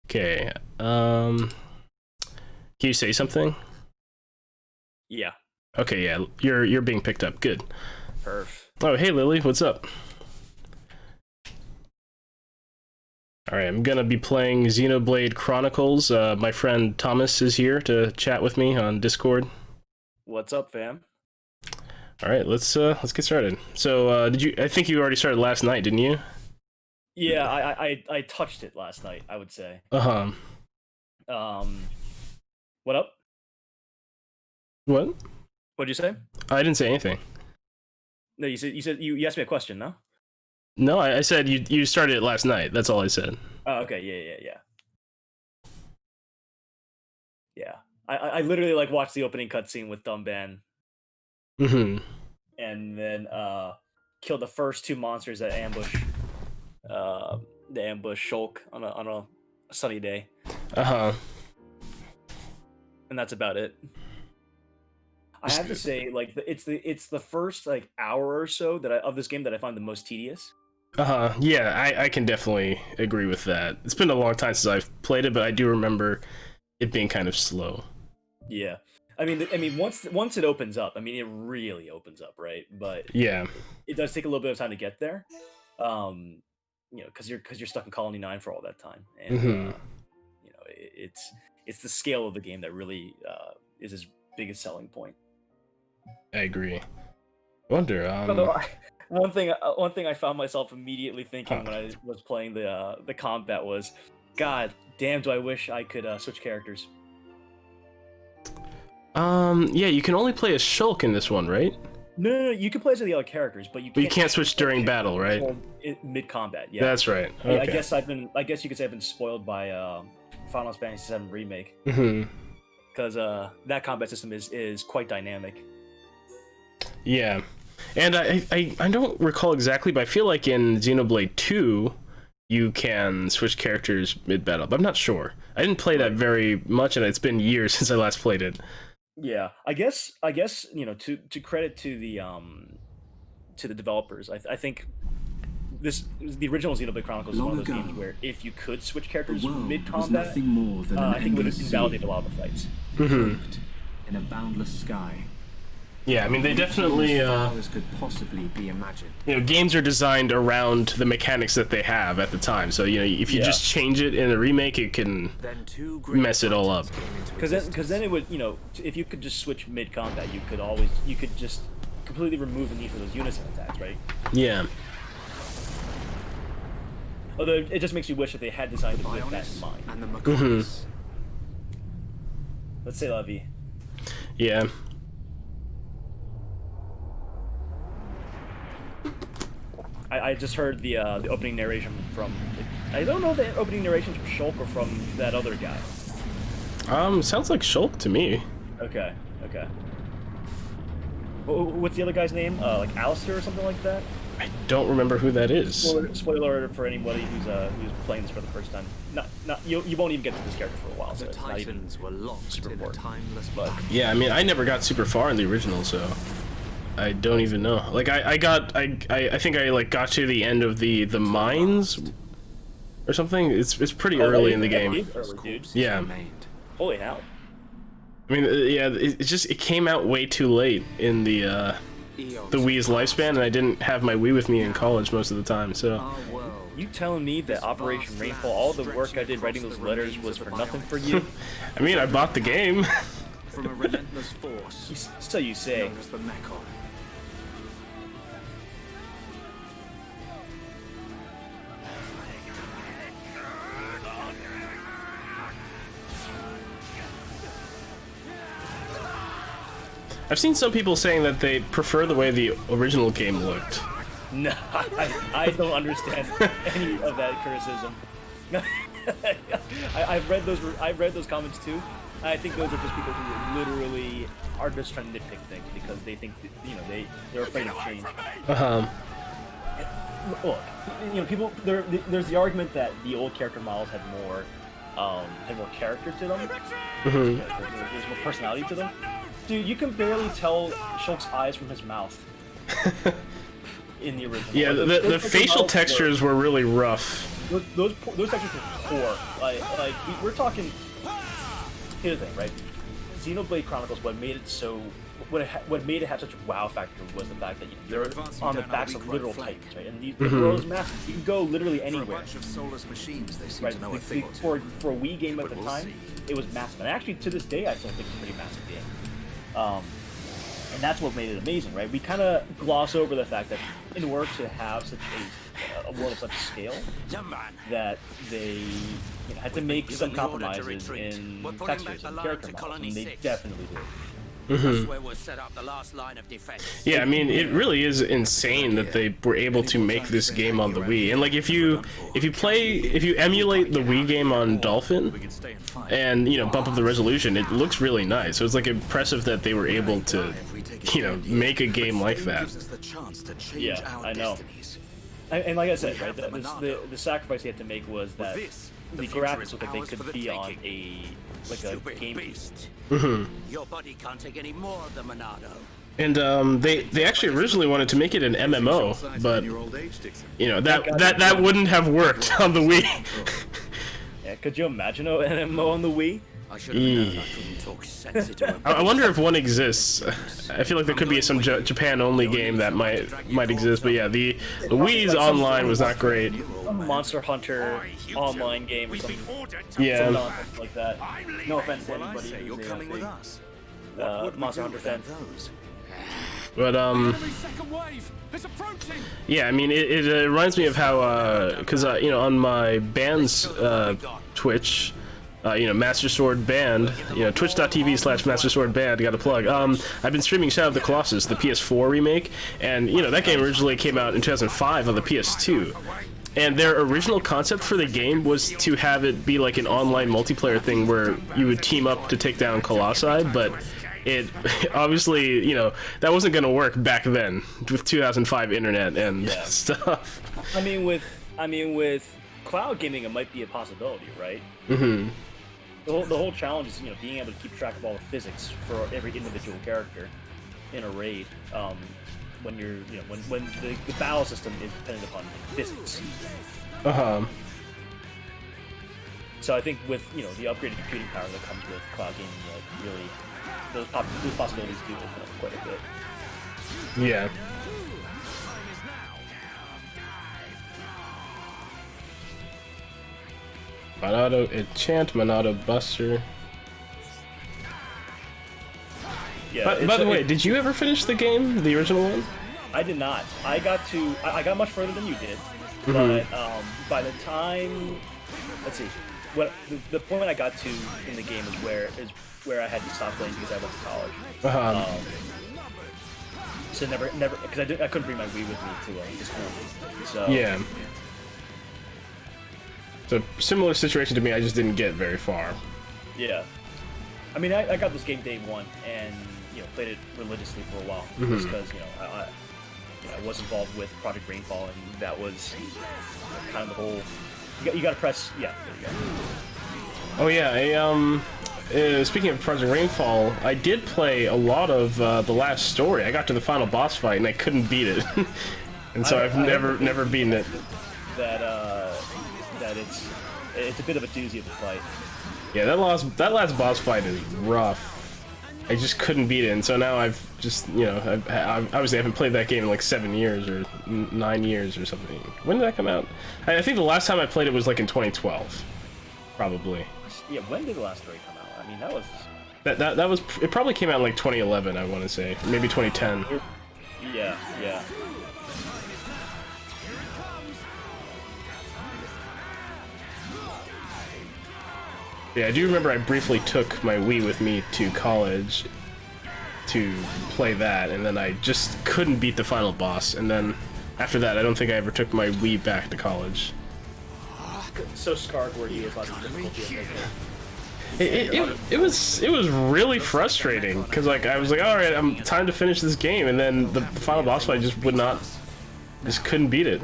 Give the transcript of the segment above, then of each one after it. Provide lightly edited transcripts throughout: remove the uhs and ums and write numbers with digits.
Okay. Can you say something? Yeah. Okay, yeah, you're being picked up. Good. Perf. Oh, hey Lily, what's up? Alright, I'm gonna be playing Xenoblade Chronicles. My friend Thomas is here to chat with me on Discord. What's up, fam? Alright, let's get started. So, I think you already started last night, didn't you? Yeah, I touched it last night, I would say. Uh-huh. What up? What? What'd you say? I didn't say anything. No, you asked me a question, no? No, I said you started it last night. That's all I said. Oh, okay, yeah. Yeah. I literally like watched the opening cutscene with Dumban Mm-hmm. and then killed the first two monsters that ambush Shulk on a sunny day. Uh-huh. And that's about it. I have to say, like, it's the first like hour or so of this game that I find the most tedious. Uh-huh. Yeah, I can definitely agree with that. It's been a long time since I've played it, but I do remember it being kind of slow. Yeah. I mean, once it opens up, I mean, it really opens up, right? But Yeah. it does take a little bit of time to get there. Because you're stuck in Colony 9 for all that time, and it's the scale of the game that really is his biggest selling point. I agree. I wonder. One thing I found myself immediately thinking when I was playing the combat was, God damn, do I wish I could switch characters. Yeah, you can only play as Shulk in this one, right? No, you can play as the other characters, but you can't switch during battle, right? Mid combat, yeah. That's right. Okay. I guess you could say I've been spoiled by Final Fantasy VII Remake. Mm-hmm. Because that combat system is quite dynamic. Yeah, and I don't recall exactly, but I feel like in Xenoblade 2 you can switch characters mid battle, but I'm not sure. I didn't play that very much, and it's been years since I last played it. Yeah, I guess to credit to the developers, I think the original Xenoblade Chronicles is one of those games where if you could switch characters mid combat, I think it would invalidate a lot of the fights. Mm-hmm. In a boundless sky. Yeah, I mean they definitely could possibly be imagined. Games are designed around the mechanics that they have at the time. So if you just change it in a remake, it can mess it all up. Because then it would, if you could just switch mid combat, you could just completely remove the need for those unison attacks, right? Yeah. Although it just makes you wish that they had designed it with that in mind. And the Let's say La Vie. Yeah. I just heard the opening narration from. I don't know if the opening narration's from Shulk or from that other guy. Sounds like Shulk to me. Okay. What's the other guy's name? Like Alistair or something like that? I don't remember who that is. Spoiler alert for anybody who's playing this for the first time. You won't even get to this character for a while. So the Titans were locked in a timeless book. Yeah, I mean, I never got super far in the original, so I don't even know. Like, I think I like got to the end of the mines or something. It's pretty early in the game. Early, dude. Yeah. Holy hell. I mean, yeah, it came out way too late in the Wii's lifespan, and I didn't have my Wii with me in college most of the time, so. You telling me that Operation Rainfall, all the work I did writing those letters was for nothing for you? I mean, I bought the game. From a relentless force. So you say. Known as the Mechon. I've seen some people saying that they prefer the way the original game looked. No, I don't understand any of that criticism. I've read those comments too. I think those are just people who literally are just trying to nitpick things because they think that, they're afraid of change. Look, people there's the argument that the old character models had more character to them. There's more personality to them. Dude, you can barely tell Shulk's eyes from his mouth. in the original. Yeah, the facial textures were really rough. Those textures were poor. We're talking. Here's the thing, right? Xenoblade Chronicles. What made it so? What made it have such a wow factor was the fact that you're on the backs of literal titans, right? And the world is massive. You can go literally anywhere. Right? For a Wii game at the time, it was massive. And actually, to this day, I still think it's a pretty massive game. And that's what made it amazing, right? We kind of gloss over the fact that in order to have such a world of such scale, that they had to make some compromises in textures and character models, and they definitely did. Yeah, I mean, it really is insane that they were able to make this game on the Wii. And like, if you emulate the Wii game on Dolphin, and bump up the resolution, it looks really nice. So it's like impressive that they were able to, make a game like that. Yeah, I know. And like I said, right, the sacrifice they had to make was that the graphics looked like they could be on a game piece. Your body can't take any more of the Monado. And they actually originally wanted to make it an MMO, but that wouldn't have worked on the Wii. Yeah, could you imagine an MMO on the Wii? I wonder if one exists. I feel like there could be some Japan-only game that might exist, but yeah, the Wii's online was not great. A Monster Hunter online game or something. Yeah. Some nonsense like that. No offense to anybody who's a Monster Hunter fan. But yeah, I mean, it reminds me of how because on my band's Twitch. Master Sword Band, twitch.tv/Master Sword Band, got a plug. I've been streaming Shadow of the Colossus, the PS4 remake, and that game originally came out in 2005 on the PS2. And their original concept for the game was to have it be like an online multiplayer thing where you would team up to take down Colossi, but it obviously, that wasn't going to work back then with 2005 internet and stuff. I mean, with cloud gaming, it might be a possibility, right? The whole challenge is being able to keep track of all the physics for every individual character in a raid. When you're when the battle system is dependent upon physics. So I think with the upgraded computing power that comes with cloud gaming, really those possibilities do open up quite a bit. Yeah. Monado Enchant, Monado Buster. Yeah. By the way, did you ever finish the game, the original one? I did not. I got much further than you did, but by the time, let's see, the point I got to in the game is where I had to stop playing because I went to college. So never, because I couldn't bring my Wii with me to school. So yeah. So similar situation to me, I just didn't get very far. Yeah. I mean, I got this game day one and played it religiously for a while just because I was involved with Project Rainfall, and that was kind of the whole. You got to press. Yeah. There you go. Oh yeah. Speaking of Project Rainfall, I did play a lot of the last story. I got to the final boss fight and I couldn't beat it, and so I've never beaten it. That it's a bit of a doozy of a fight. Yeah, that last boss fight is rough. I just couldn't beat it, and so now I've just I obviously haven't played that game in like 7 years or 9 years or something. When did that come out? I think the last time I played it was like in 2012, probably. Yeah, when did the last story come out? I mean, that was. That was. It probably came out in like 2011, I want to say, maybe 2010. Yeah. Yeah, I do remember I briefly took my Wii with me to college to play that, and then I just couldn't beat the final boss, and then after that I don't think I ever took my Wii back to college. So scarred were you about the difficulty of it was really frustrating, because like I was like, alright, I'm time to finish this game, and then the final boss fight just couldn't beat it.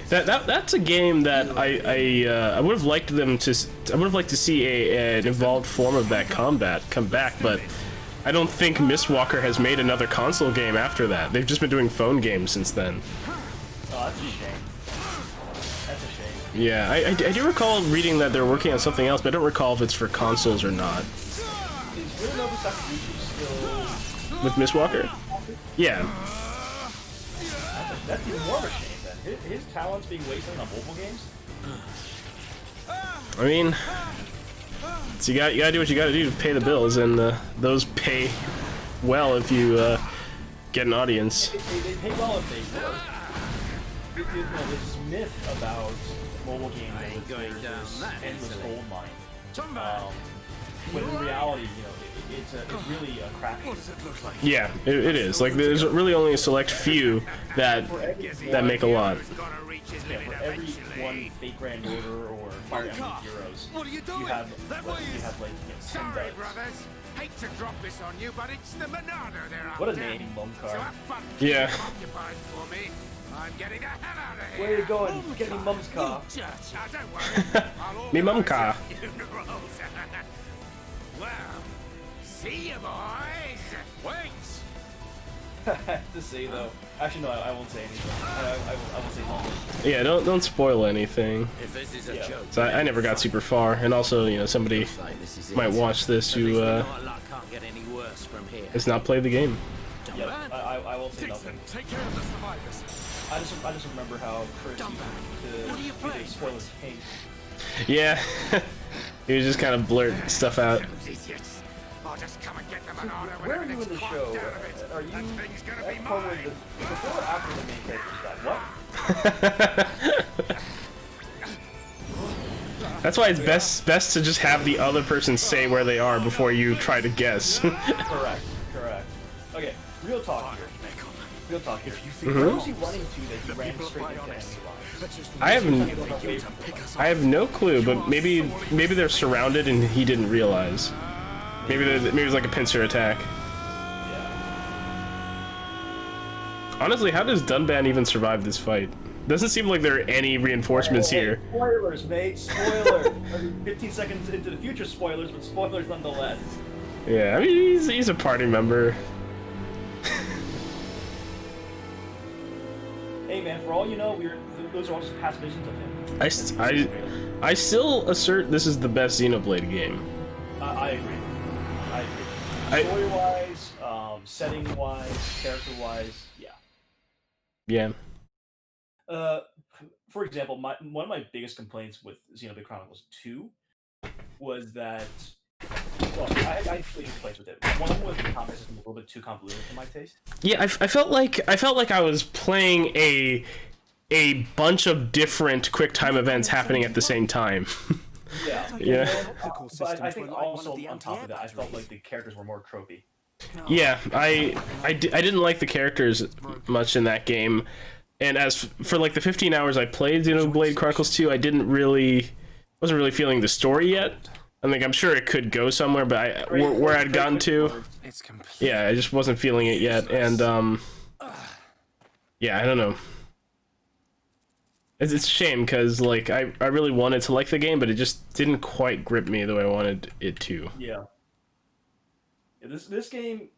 That's a game that I would have liked to see an evolved form of that combat come back, but I don't think Mistwalker has made another console game after that. They've just been doing phone games since then. Oh, that's a shame. That's a shame. Yeah, I do recall reading that they're working on something else, but I don't recall if it's for consoles or not. Is Hironobu Sakaguchi still... With Mistwalker? Yeah. That's even more of a shame, then. His talent's being wasted on mobile games? I mean, so you gotta do what you gotta do to pay the bills, and those pay well if you get an audience. They pay well if they work. This myth about mobile games and this endless gold mine. When in reality, it's really a crapshoot. Yeah, it is. Like, there's really only a select few that make a lot. Yeah, for every one fake Grand Order or Fire Emblem Heroes, you have like 10 beds. Hate to drop this on you, but it's the Monado there. What a name, Mumcar. Yeah. I'm getting the hell out of here. Where are you going? Get me Mum's car. Don't worry. Me mum car. Well, see you boys. Wait. I have to say though. Actually, no, I won't say anything. I won't say nothing. Yeah, don't spoil anything. If this is a joke, So I never got super far, and also, somebody might watch this who can't get any worse from here. has not played the game. Yeah, I will say nothing. Take care of the survivors. I just remember how Chris used to spoil his king. Yeah, he was just kind of blurt stuff out. Idiots. I'll just come and get the Monado Where are you in the show? Are you at the point where before or after the main character's died? What? That's why it's best to just have the other person say where they are before you try to guess. Correct. Okay, real talk here. Real talk here. Where was he running to that he ran straight into enemy lines? I have no clue, but maybe they're surrounded and he didn't realize. Maybe it was like a pincer attack. Honestly, how does Dunban even survive this fight? Doesn't seem like there are any reinforcements here. Spoilers, mate. Spoilers. 15 seconds into the future, spoilers, but spoilers nonetheless. Yeah, I mean he's a party member. Hey man, for all you know, those are all just past visions of him. I still assert this is the best Xenoblade game. I agree. Story-wise, setting-wise, character-wise, yeah. Yeah. For example, one of my biggest complaints with Xenoblade Chronicles 2 was that, well, I had two complaints with it. One was the combat system was a little bit too convoluted for my taste. Yeah, I felt like I was playing a bunch of different QuickTime events happening at the same time. Yeah. Yeah. But I think also on top of that, I felt like the characters were more tropey. Yeah, I didn't like the characters much in that game, and as for like the 15 hours I played Xenoblade Chronicles 2, I wasn't really feeling the story yet. I'm sure it could go somewhere, but where I'd gotten to, yeah, I just wasn't feeling it yet, and yeah, I don't know. It's a shame because like I really wanted to like the game, but it just didn't quite grip me the way I wanted it to. Yeah. This game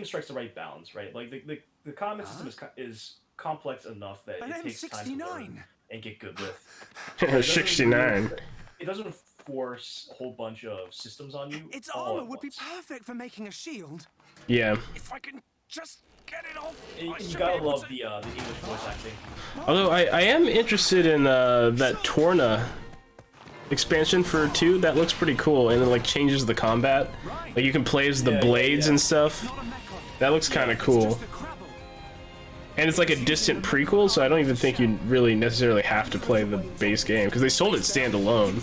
strikes the right balance, right? Like the combat system is complex enough that it takes time to learn and get good with. 69. It doesn't force a whole bunch of systems on you. Its armor would be perfect for making a shield. Yeah. If I can just get it off. You gotta love the English voice acting. Although I am interested in that Torna expansion for 2. That looks pretty cool, and it like changes the combat. Like you can play as the blades and stuff. That looks kind of cool. And it's like a distant prequel, so I don't even think you really necessarily have to play the base game because they sold it standalone,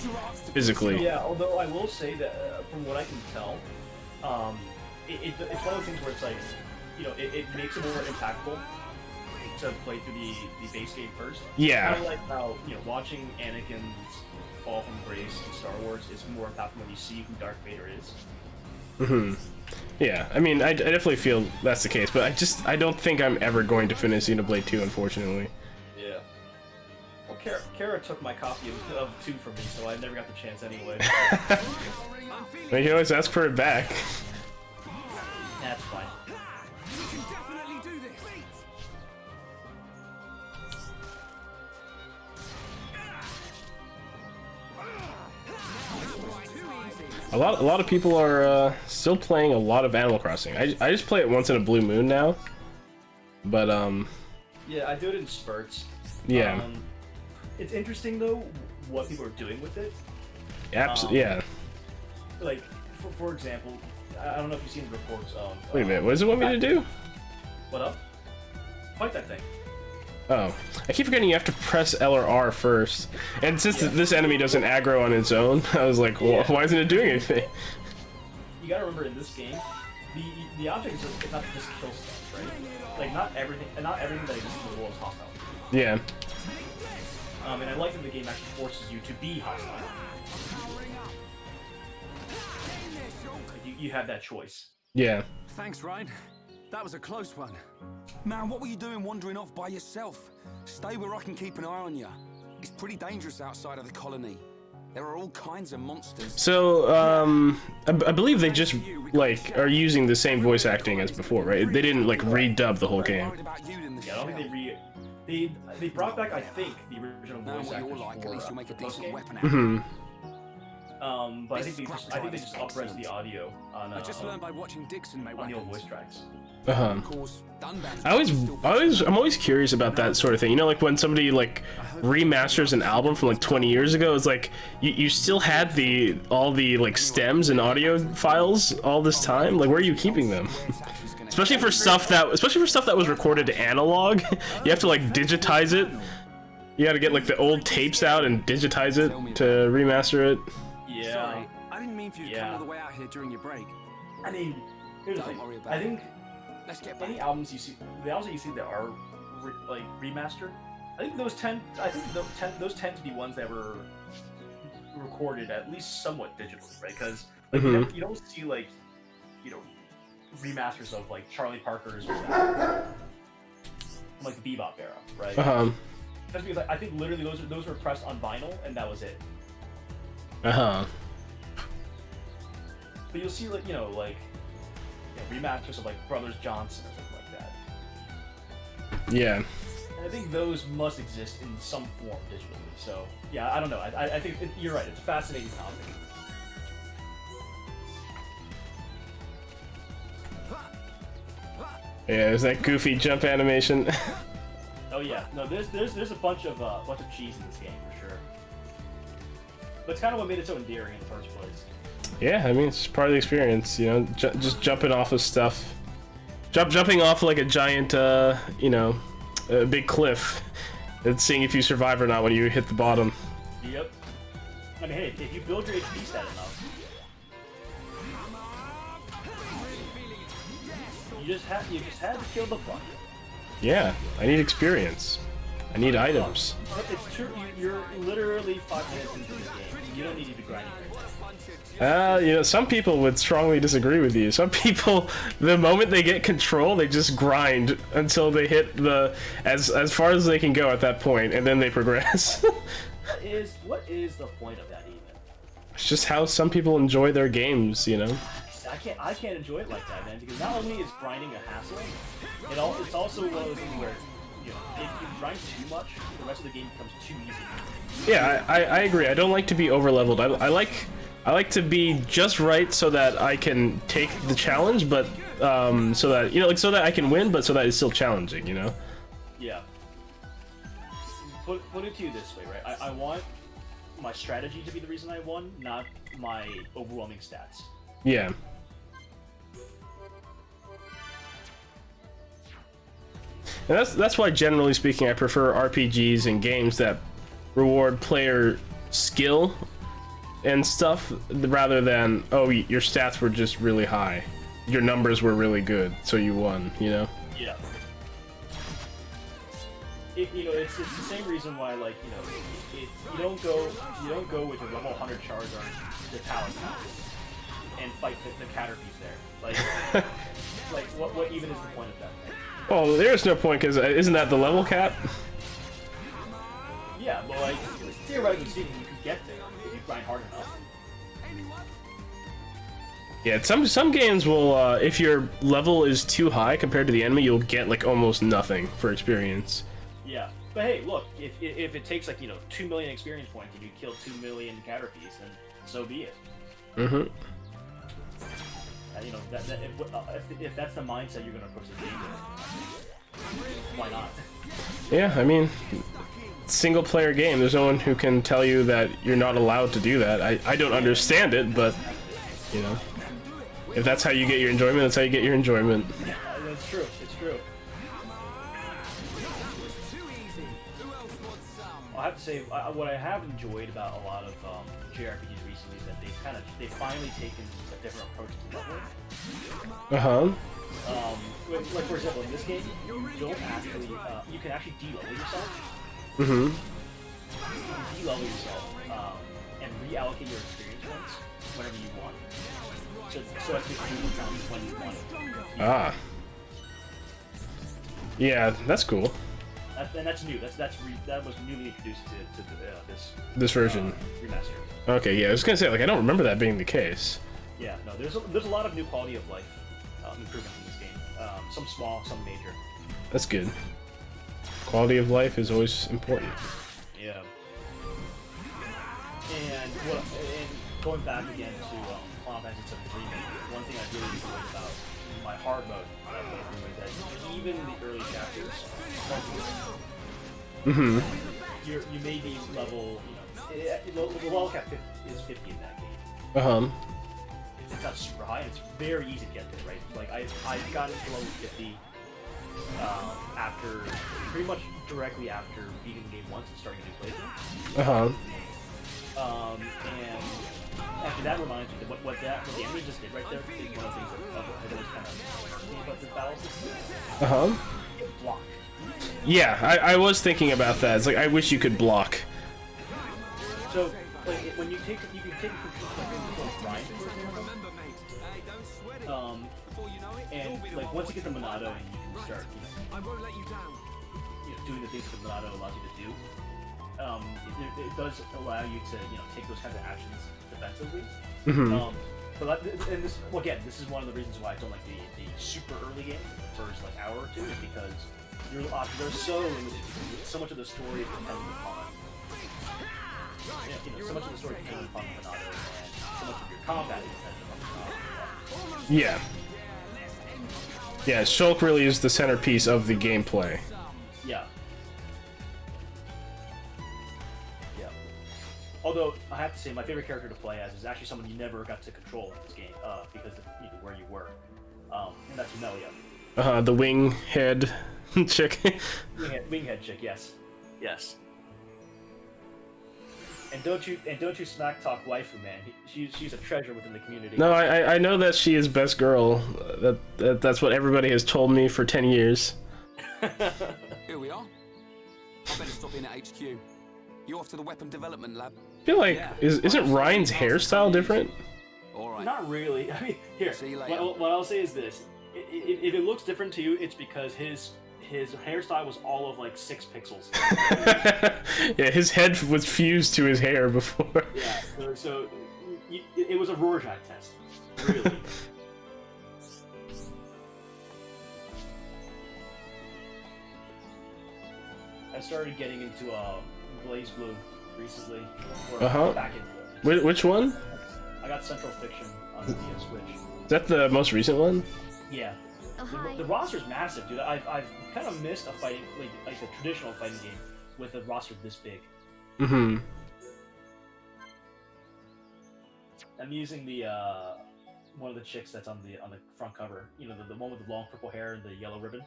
physically. Yeah, although I will say that from what I can tell, it's one of those things where it's like, it makes it more impactful to play through the base game first. Yeah. Kind of like how watching Anakin's fall from grace in Star Wars is more impactful when you see who Darth Vader is. Mm-hmm. Yeah, I mean, I definitely feel that's the case, but I don't think I'm ever going to finish Xenoblade 2, unfortunately. Yeah. Well, Kara took my copy of 2 from me, so I never got the chance anyway. Well, you can always ask for it back. A lot of people are still playing a lot of Animal Crossing. I just play it once in a blue moon now, but Yeah, I do it in spurts. yeah, It's interesting though what people are doing with it. yeah. Like, for example, I don't know if you've seen reports of. Wait a minute, what does it want me to do? What up? Fight that thing. Oh, I keep forgetting you have to press L or R first. And since this enemy doesn't aggro on its own, I was like, well, why isn't it doing anything? You gotta remember in this game, the object is not to just kill stuff, right? Like not everything that exists in the world is hostile. Yeah. And I like that the game actually forces you to be hostile. Like, you have that choice. Yeah. Thanks, Ryan. That was a close one. Man, what were you doing wandering off by yourself? Stay where I can keep an eye on you. It's pretty dangerous outside of the colony. There are all kinds of monsters. So, I believe they just, like, are using the same voice acting as before, right? They didn't, like, redub the whole game. Yeah, I don't think they brought back, I think, the original voice actors for the post game. Mm-hmm. But I think they just up-res the audio on I just learned by watching Dixon make on the old voice tracks. Uh-huh. I'm always curious about that sort of thing. You know, like when somebody like remasters an album from like 20 years ago, it's like you still had all the like stems and audio files all this time. Like, where are you keeping them? especially for stuff that was recorded analog. You have to like digitize it. You got to get like the old tapes out and digitize it to remaster it. Yeah. Sorry, I didn't mean for you to come all the way out here during your break. I mean, here's the thing. I think any albums you see, the albums that you see that are like remastered, I think those tend to be ones that were recorded at least somewhat digitally, right? Because like, you don't see like, remasters of like Charlie Parker's from like the Bebop era, right? That's because I think literally those were pressed on vinyl and that was it. But you'll see like remasters of like Brothers Johnson or something like that. Yeah. And I think those must exist in some form digitally. So yeah, I don't know. I think you're right. It's a fascinating topic. Yeah, there's that goofy jump animation. Oh yeah, no, there's a bunch of cheese in this game for sure. But it's kind of what made it so endearing in the first place. Yeah, I mean, it's part of the experience, you know, just jumping off of stuff. Jumping off like a giant, a big cliff, and seeing if you survive or not when you hit the bottom. Yep. I mean, hey, if you build your HP stat enough, you just had to kill the bug. Yeah, I need experience. I need items. It's true. You're literally 5 minutes into the game. You don't need to be grinding. Some people would strongly disagree with you. Some people, the moment they get control, they just grind until they hit as far as they can go at that point, and then they progress. What is the point of that even? It's just how some people enjoy their games, you know. I can't enjoy it like that, man. Because not only is grinding a hassle, it's also one of those things where if you grind too much, the rest of the game becomes too easy. Yeah, I agree. I don't like to be over leveled. I like to be just right so that I can take the challenge, but so that so that I can win, but so that it's still challenging, you know. Yeah. Put it to you this way, right? I want my strategy to be the reason I won, not my overwhelming stats. Yeah. And that's why, generally speaking, I prefer RPGs and games that reward player skill and stuff, rather than, oh, your stats were just really high, your numbers were really good, so you won, you know? Yeah. It's the same reason why, like, you don't go with your level 100 charge on the talent and fight the Caterpies there. Like, what even is the point of that? Well, there's no point, because isn't that the level cap? Yeah, but like, theoretically speaking, you can get there if you grind hard enough. Yeah, some games will, if your level is too high compared to the enemy, you'll get like almost nothing for experience. Yeah, but hey, look, if it takes like 2 million experience points and you kill 2 million Caterpies, then so be it. Mm-hmm. You know, if that's the mindset you're gonna approach the game with, why not? Yeah, I mean, single player game. There's no one who can tell you that you're not allowed to do that. I don't understand it, but you know, if that's how you get your enjoyment, that's how you get your enjoyment. Yeah, that's true. It's true. I have to say, what I have enjoyed about a lot of JRPGs recently is that they've finally taken a different approach to leveling. Like for example, in this game, you don't actually, you can actually de-level yourself. Mm-hmm. De-level yourself and reallocate your experience points whenever you want. So as to do when you want it. Ah. Yeah, that's cool. And that's new. That was newly introduced to this version. Remastered. Okay, yeah, I was gonna say, like, I don't remember that being the case. Yeah, no, there's a lot of new quality of life improvements in this game. Some small, some major. That's good. Quality of life is always important. Yeah. And going back again to Final Fantasy VII Remake, one thing I really enjoyed about my hard mode is that even in the early chapters, you may be level, the level cap is 50 in that game. It's not super high, and it's very easy to get there, right? Like I got into level 50 after pretty much directly after beating the game once and starting a new playthrough. And actually that reminds me that what the enemy just did right there is one of the things that has always kind of about this battle system. Block. Yeah, I was thinking about that. It's like, I wish you could block. So, like, when you can take control of grind, for example. And like once you get the Monado and you can start, doing the things that the Monado allows you to do, it does allow you to, take those kinds of actions defensively. This is one of the reasons why I don't like the super early game, the first like hour or two, is because your options are so limited. So much of the story is dependent upon, so much of the story is dependent upon the Monado, and so much of your combat is dependent upon the Monado. Yeah. Yeah, Shulk really is the centerpiece of the gameplay. Yeah. Yeah. Although, I have to say, my favorite character to play as is actually someone you never got to control in this game, because of where you were. And that's Melia. The wing-head chick. Winghead chick, yes. Yes. And don't you smack talk waifu, man. She's a treasure within the community. No, I know that she is best girl. That's what everybody has told me for 10 years. Here we are. I better stop in at HQ. You off to the weapon development lab? I feel like, isn't Ryan's hairstyle different? All right. Not really. I mean, here, See you later. what I'll say is this. If it looks different to you, it's because his hairstyle was all of like 6 pixels. Yeah, his head was fused to his hair before. Yeah, so it was a Rorschach test, really. I started getting into Blaze Blue recently. Back into it. Which one? I got Central Fiction on the Switch. Is that the most recent one? Yeah. The roster's massive, dude. I've kind of missed a fighting, like a traditional fighting game with a roster this big. I'm using the one of the chicks that's on the front cover. The one with the long purple hair and the yellow ribbon.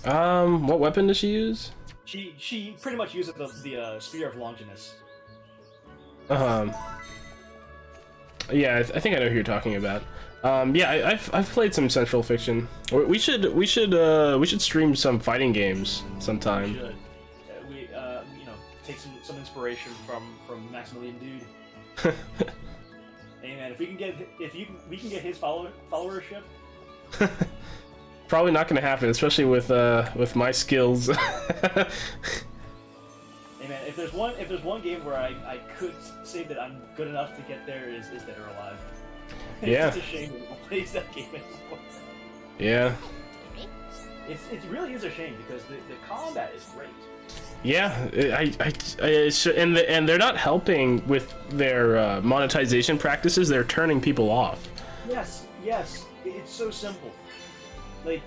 What weapon does she use? She pretty much uses the Spear of Longinus. Yeah, I think I know who you're talking about. Yeah, I've played some Central Fiction. We should stream some fighting games sometime. We should. Take some inspiration from Maximilian Dude. Hey man, if we can get his followership. Probably not going to happen, especially with my skills. Hey man, if there's one game where I could say that I'm good enough to get there is Dead or Alive. Yeah. It's a shame that no one plays that game anymore. Yeah. It really is a shame because the combat is great. Yeah, and they're not helping with their monetization practices. They're turning people off. Yes, it's so simple. Like,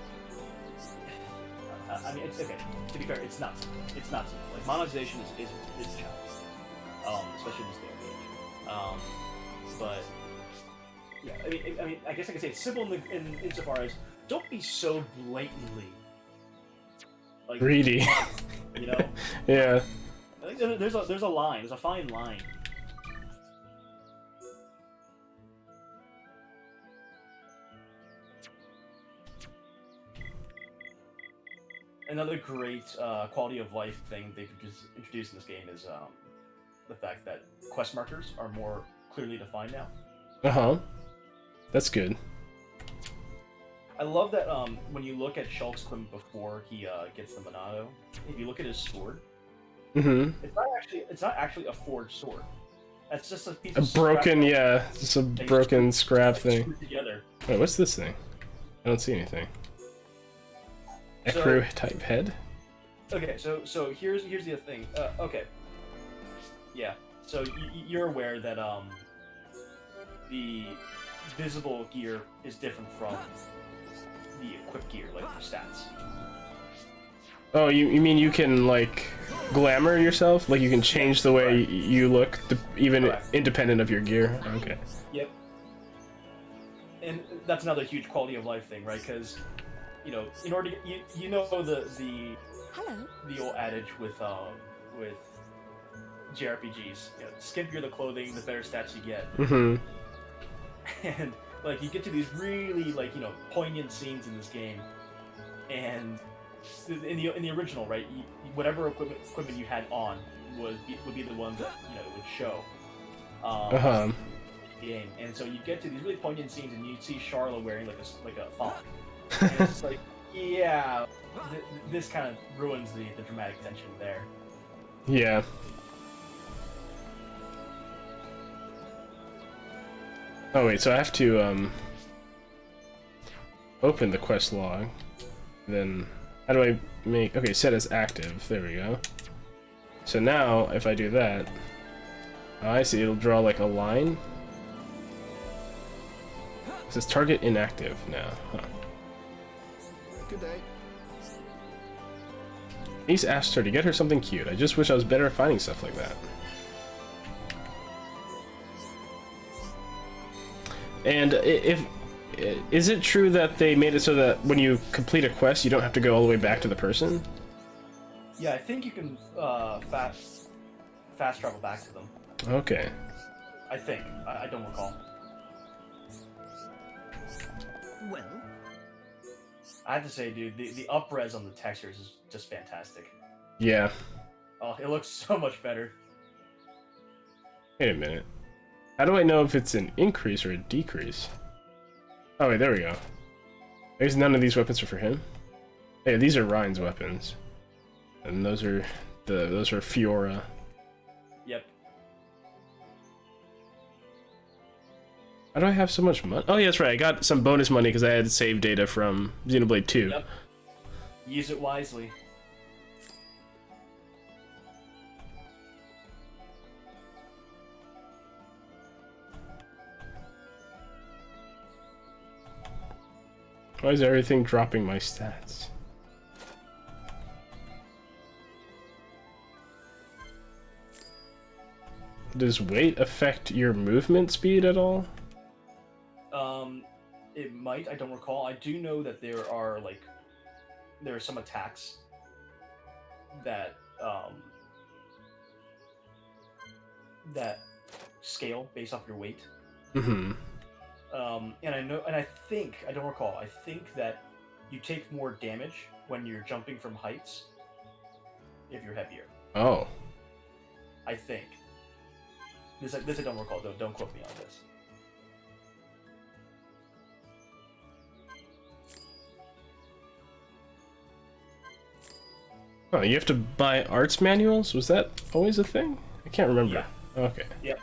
I mean, it's okay. To be fair, it's not simple. It's not simple. Like, monetization is a challenge, especially in this day and age. But yeah, I mean, I guess I can say it's simple in insofar as don't be so blatantly like greedy. You know? Yeah. I think there's a line. There's a fine line. Another great quality of life thing they've just introduced in this game is the fact that quest markers are more clearly defined now. Uh-huh. That's good. I love that when you look at Shulk's equipment before he gets the Monado, if you look at his sword, it's not actually a forged sword. That's just a piece of broken, yeah, just a broken scrap thing. Together. Wait, what's this thing? I don't see anything. Necro type head? Okay, so here's the thing. Okay. Yeah. So you're aware that the visible gear is different from the equipped gear, like for stats. Oh, you mean you can like glamour yourself? Like you can change the way you look, even independent of your gear? Okay. Yep. And that's another huge quality of life thing, right? Because you know, in order to you know the old adage with JRPGs, you know, skimpier the clothing, the better stats you get. Mm-hmm. And like you get to these really like, you know, poignant scenes in this game, and in the original, right, whatever equipment you had on would be the ones that, you know, it would show. Game, and so you get to these really poignant scenes, and you see Charla wearing like a thong. And it's just like, yeah, this kind of ruins the dramatic tension there. Yeah. Oh wait, so I have to open the quest log. Then how do I make? Okay, set as active. There we go. So now if I do that, oh, I see. It'll draw like a line. It says target inactive now. Huh. Good day. Niece asked her to get her something cute. I just wish I was better at finding stuff like that. And is it true that they made it so that when you complete a quest, you don't have to go all the way back to the person? Yeah, I think you can fast travel back to them. Okay. I think. I don't recall. Well, I have to say, dude, the up-res on the textures is just fantastic. Yeah. Oh, it looks so much better. Wait a minute. How do I know if it's an increase or a decrease? Oh wait, there we go. There's none of these weapons are for him. Hey, these are Ryan's weapons, and those are Fiora. Yep. How do I have so much money? Oh yeah, that's right. I got some bonus money because I had save data from Xenoblade 2. Yep. Use it wisely. Why is everything dropping my stats? Does weight affect your movement speed at all? It might. I don't recall. I do know that there are some attacks that that scale based off your weight. Mm-hmm. And I don't recall. I think that you take more damage when you're jumping from heights if you're heavier. Oh. I think. This I don't recall. Don't quote me on this. Oh, you have to buy arts manuals? Was that always a thing? I can't remember. Yeah. Okay. Yep.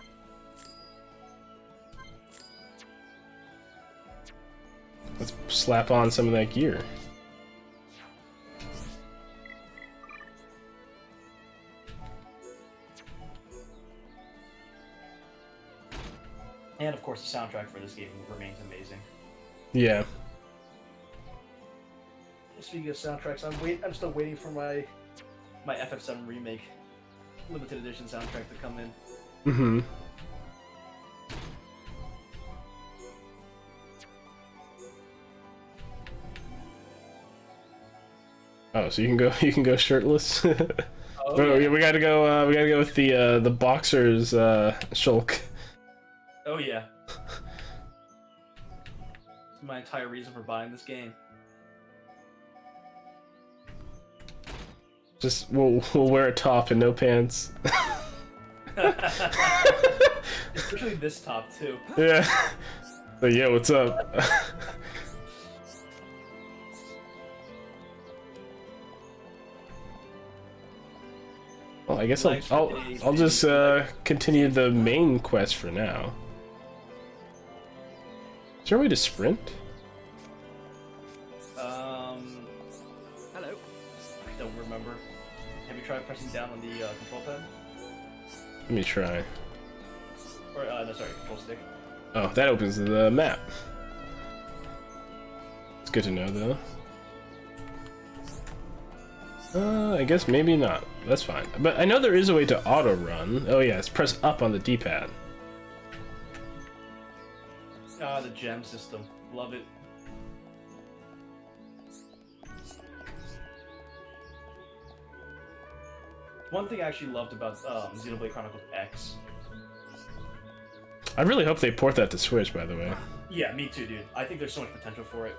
Let's slap on some of that gear. And of course, the soundtrack for this game remains amazing. Yeah. Speaking of soundtracks, I'm still waiting for my FF7 remake limited edition soundtrack to come in. Mm-hmm. Oh, so you can go shirtless. Oh, No, yeah. we gotta go with the boxers shulk. Oh yeah. It's my entire reason for buying this game. Just we'll wear a top and no pants. Especially this top too. Yeah. So yeah, what's up? Well, I guess I'll just continue the main quest for now. Is there a way to sprint? Hello. I don't remember. Have you tried pressing down on the control pad? Let me try. Or no, sorry, control stick. Oh, that opens the map. It's good to know, though. I guess maybe not. That's fine. But I know there is a way to auto-run. Oh yeah, it's press up on the D-pad. Ah, the gem system. Love it. One thing I actually loved about Xenoblade Chronicles X. I really hope they port that to Switch, by the way. Yeah, me too, dude. I think there's so much potential for it.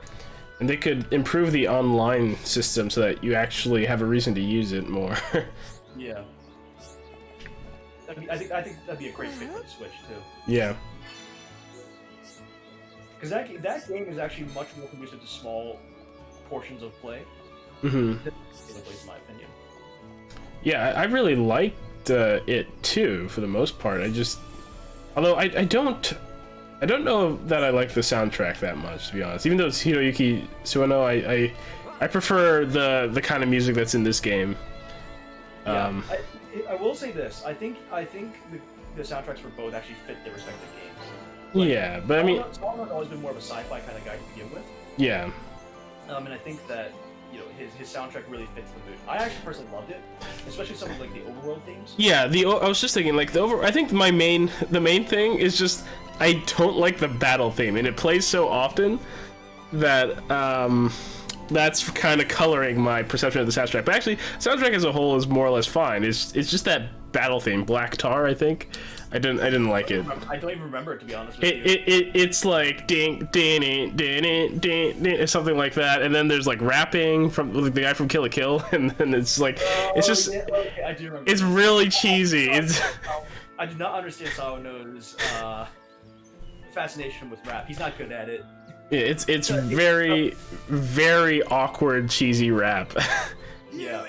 And they could improve the online system so that you actually have a reason to use it more. Yeah. I think that'd be a great fit for the Switch too. Yeah. Because that game is actually much more conducive to small portions of play. Mm-hmm. Than Xenoblade, in my opinion. Yeah, I really liked it too, for the most part. Although I don't know that I like the soundtrack that much, to be honest. Even though it's Hiroyuki Sueno, I prefer the kind of music that's in this game. Yeah, I will say this. I think the soundtracks for both actually fit their respective games. Like, yeah, but I mean, Solomon has always been more of a sci-fi kind of guy to begin with. yeah. And I think that his soundtrack really fits the mood. I actually personally loved it, especially some of like the overworld themes. Yeah, I was just thinking like I think the main thing is just I don't like the battle theme, and it plays so often that that's kind of coloring my perception of the soundtrack. But actually, soundtrack as a whole is more or less fine. It's just that battle theme, Black Tar, I think. I didn't like it. I don't even remember it, to be honest with you. It's like ding ding ding ding ding ding, something like that, and then there's like rapping from the guy from Kill la Kill, and then it's like it's just okay, I do remember. it's really cheesy. I do not understand Sawano's fascination with rap. He's not good at it. It's very very awkward cheesy rap. Yeah.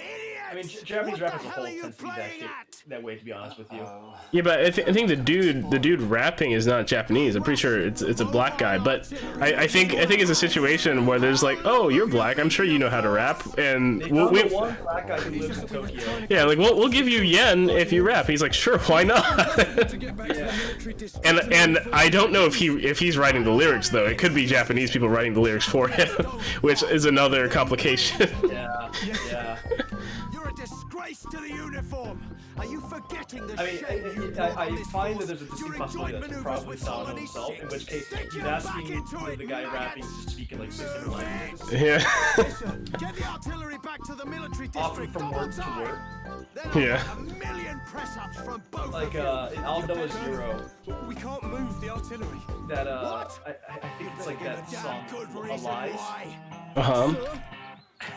I mean, Japanese rap as a whole tends to be that way, to be honest with you. Yeah, but I think the dude rapping is not Japanese. I'm pretty sure it's a black guy. But I think it's a situation where there's like, oh, you're black. I'm sure you know how to rap, and one black guy who lives in Tokyo. Yeah, like we'll give you yen if you rap. He's like, sure, why not? and I don't know if he's writing the lyrics though. It could be Japanese people writing the lyrics for him, which is another complication. Yeah. You're a disgrace to the uniform. Are you forgetting the I find that there's a distinct possibility that's probably Sawano himself, in which case he's asking the guy rapping to speak in like 6 different languages. Yeah. Get the artillery back to the military Often district. from word to word. Yeah. A million press-ups from both Like in Aldoa Zero, We can't move the artillery. that I think it's like that song Alive. Uh-huh.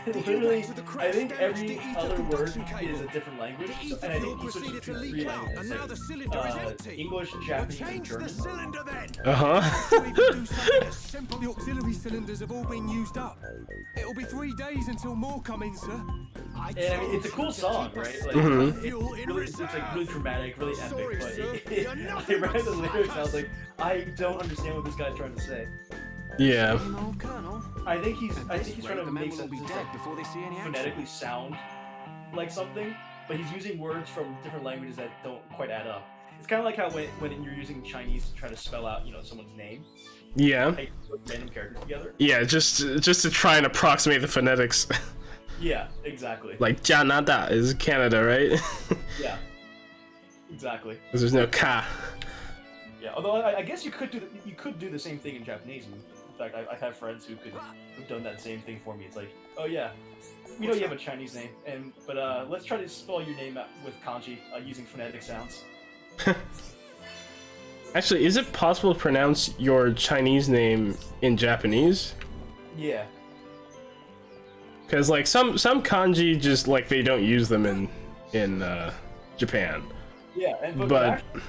Literally, I think every other word is a different language, and I think he switched to 3 languages, English, Japanese, and German. Uh-huh. Simple, the auxiliary cylinders have all been used up. It'll be 3 days until more come in, sir. And I mean, it's a cool song, right? Like, it's like really dramatic, really epic, but I read the lyrics and I was like, I don't understand what this guy's trying to say. Yeah. I think he's trying to make sentences like phonetically sound like something, but he's using words from different languages that don't quite add up. It's kind of like how when you're using Chinese to try to spell out, you know, someone's name. Yeah. How you put random characters together. Yeah, just to try and approximate the phonetics. Yeah, exactly. Like Canada is Canada, right? Yeah. Exactly. Because there's no ka. Yeah, although I guess you could do the same thing in Japanese. In fact, I've had friends who've done that same thing for me. It's like, oh yeah, we know you have a Chinese name, but let's try to spell your name out with kanji using phonetic sounds. Actually, is it possible to pronounce your Chinese name in Japanese? Yeah. Because like some kanji just like they don't use them in Japan. Yeah, but actually,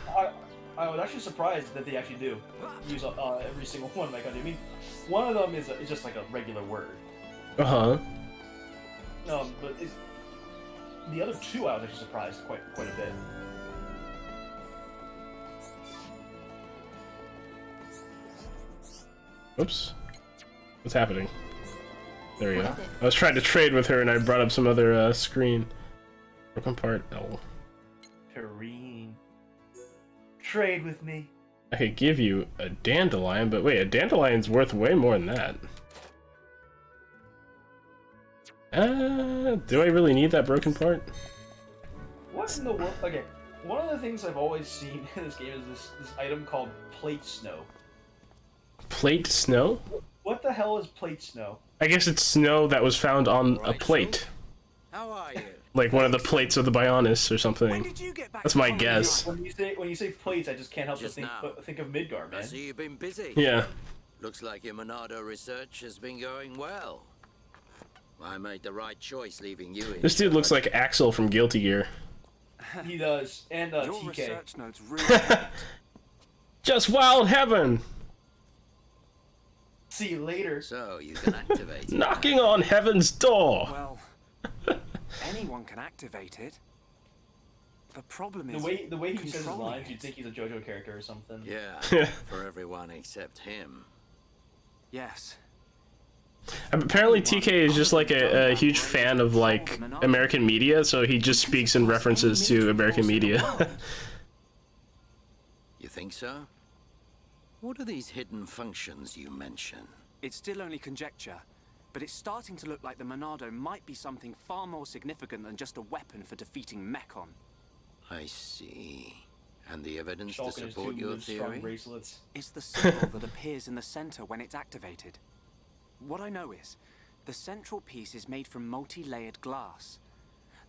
I was actually surprised that they actually do use every single one. Like, I mean, one of them is just like a regular word. Uh-huh. But the other two, I was actually surprised quite a bit. Oops. What's happening? There we go. I was trying to trade with her and I brought up some other screen. Broken part. Oh. Kareen. Trade with me. I could give you a dandelion, but wait, a dandelion's worth way more than that. Do I really need that broken part? What in the world? Okay, one of the things I've always seen in this game is this item called plate snow. Plate snow? What the hell is plate snow? I guess it's snow that was found on a plate. How are you? Like one of the plates of the Bionis or When something. did you get back That's to my Colony? guess. When you say plates, I just can't help Just but think of Midgar, I man. see you've been busy. Yeah. Looks like your Monado research has been going well. I made the right choice leaving you in. This dude looks like Axel from Guilty Gear. He does, and Your TK. research notes really Just wild heaven! See you later. So you can activate it. Knocking on heaven's door! well. Anyone can activate it. The problem is The way he says his controlling lines, it. you'd think he's a JoJo character or something. Yeah, for everyone except him. Yes. Apparently TK is just like a huge fan of like American media, so he just speaks in references to American media. You think so? What are these hidden functions you mention? It's still only conjecture, but it's starting to look like the Monado might be something far more significant than just a weapon for defeating Mechon. I see. And the evidence to Shulk and his support two your really strong theory? bracelets. It's the symbol that appears in the center when it's activated. What I know is, the central piece is made from multi-layered glass.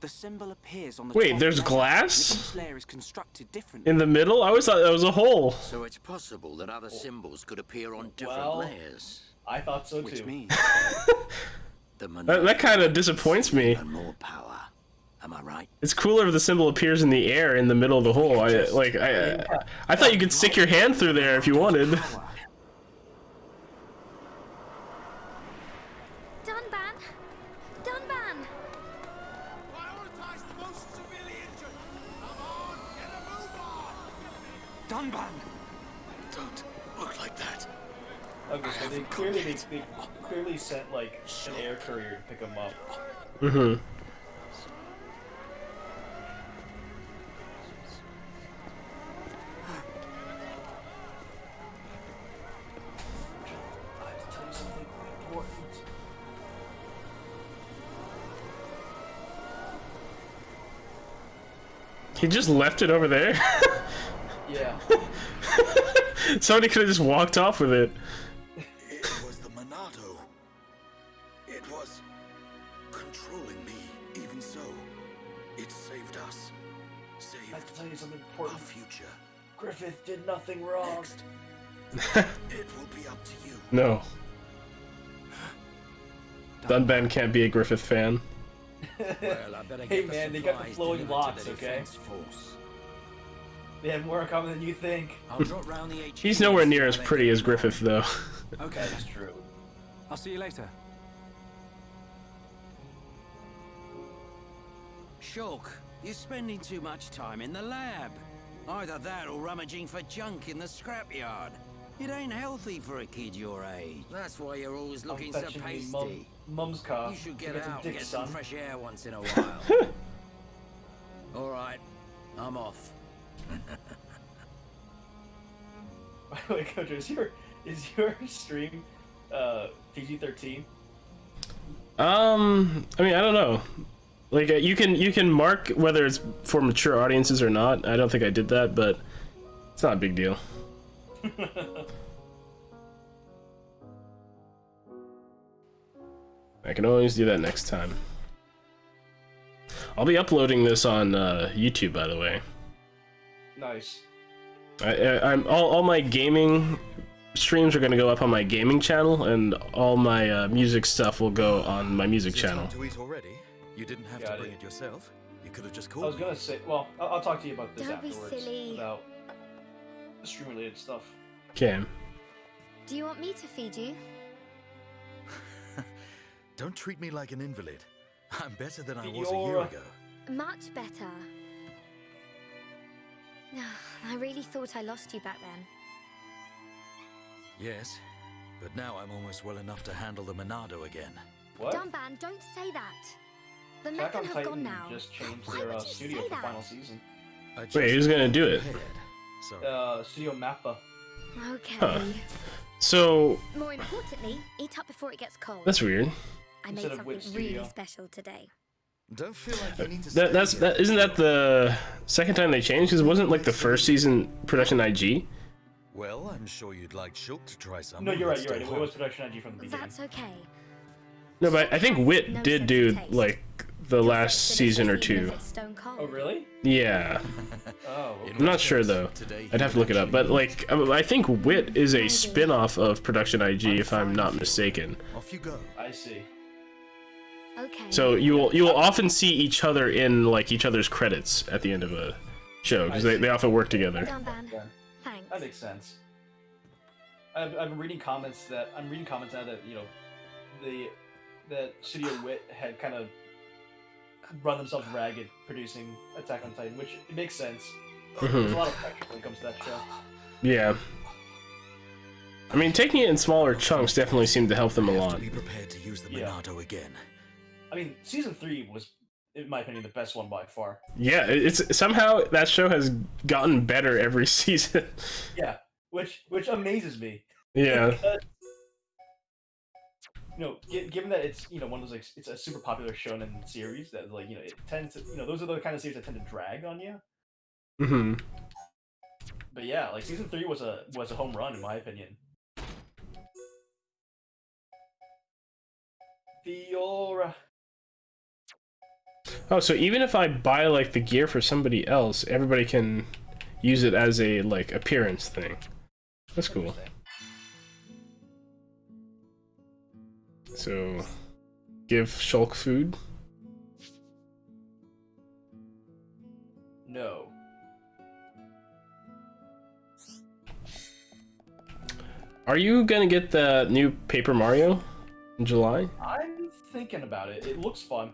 The symbol appears on the Wait, top there's layer, glass? and each layer is constructed differently. In the middle? I always thought that was a hole. So it's possible that other symbols could appear on different Well, layers. I thought so Which too. means The That kind of disappoints me. and more power. Am I right? It's cooler if the symbol appears in the air in the middle of the hole. I thought you could stick your hand through there if you wanted. power. Dunban! Dunban! Prioritize the most severely injured. Come on, get a move on. Dunban. Don't look like that. Okay, so they clearly sent like an air courier to pick him up. Mm-hmm. I have to tell you something important. He just left it over there? Yeah. Somebody could have just walked off with it. It was the Monado. It was controlling me. Even so, it saved us. I have to tell you something Our important. future. Griffith did nothing wrong. Next. It will be up to you. No. Dunban can't be a Griffith fan. Well, I better Hey, get the man, they got the supplies flowing delivered to locks, the okay? defense force. They have more in common than you think. I'll drop round the HQ. He's nowhere near as pretty as Griffith, though. Okay, That is true. I'll see you later. Shulk, you're spending too much time in the lab. Either that or rummaging for junk in the scrapyard. It ain't healthy for a kid your age. That's why you're always looking so fetching me pasty. Mum's car. You should to get some out dick, and get some son. fresh air once in a while. All right, I'm off. Wait, Coach, is your stream PG-13? I mean, I don't know. Like you can mark whether it's for mature audiences or not. I don't think I did that, but it's not a big deal. I can always do that next time. I'll be uploading this on YouTube, by the way. Nice. I'm all my gaming streams are gonna go up on my gaming channel, and all my music stuff will go on my music channel. To eat already? You didn't have to bring it yourself. You could have just I called was gonna say, well, I'll talk to you about this Don't be afterwards. silly. About stream-related stuff. Okay. Do you want me to feed you? Don't treat me like an invalid. I'm better than I was a year ago. Much better. I really thought I lost you back then. Yes, but now I'm almost well enough to handle the Monado again. What? Dunban, don't say that. The Attack on Mechon have Titan gone now. just changed Why their would you studio say for that? final season. Wait, who's gonna do it? Sorry. Studio Mappa. Okay. Huh. So More importantly, eat up before it gets cold. that's weird. I made Instead of something Wit really Studio. special today. Don't feel like you need to Isn't that the second time they changed? Because it wasn't like the first season production IG. Well, I'm sure you'd like Shulk to try some. No, you're right. It was production IG from the beginning. That's okay. No, but I think Wit No did sense do of taste. like the last Fix it season or even if two. it's stone cold. Oh, really? Yeah, Oh, okay. I'm not sure though. I'd have to look it up. But like, I think Wit is a spin-off of Production IG, if I'm not mistaken. Off you go. I see. Okay. So you will often see each other in like each other's credits at the end of a show because they often work together. Dunban, Yeah. thanks. That makes sense. I'm reading comments now that that Studio Wit had kind of run themselves ragged producing Attack on Titan, which it makes sense. There's a lot of pressure when it comes to that show. Yeah. I mean, taking it in smaller chunks definitely seemed to help them a Have lot. to be prepared to use the Yeah. Monado again. I mean, season 3 was, in my opinion, the best one by far. Yeah, it's somehow that show has gotten better every season. Yeah, which amazes me. Yeah. Given that it's one of those like it's a super popular shonen series that like it tends to those are the kind of series that tend to drag on you. Mhm. But yeah, like season 3 was a home run in my opinion. Fiora. Oh, so even if I buy like the gear for somebody else, everybody can use it as a like appearance thing. That's cool. So, give Shulk food. No. Are you gonna get the new Paper Mario in July? I'm thinking about it. It looks fun.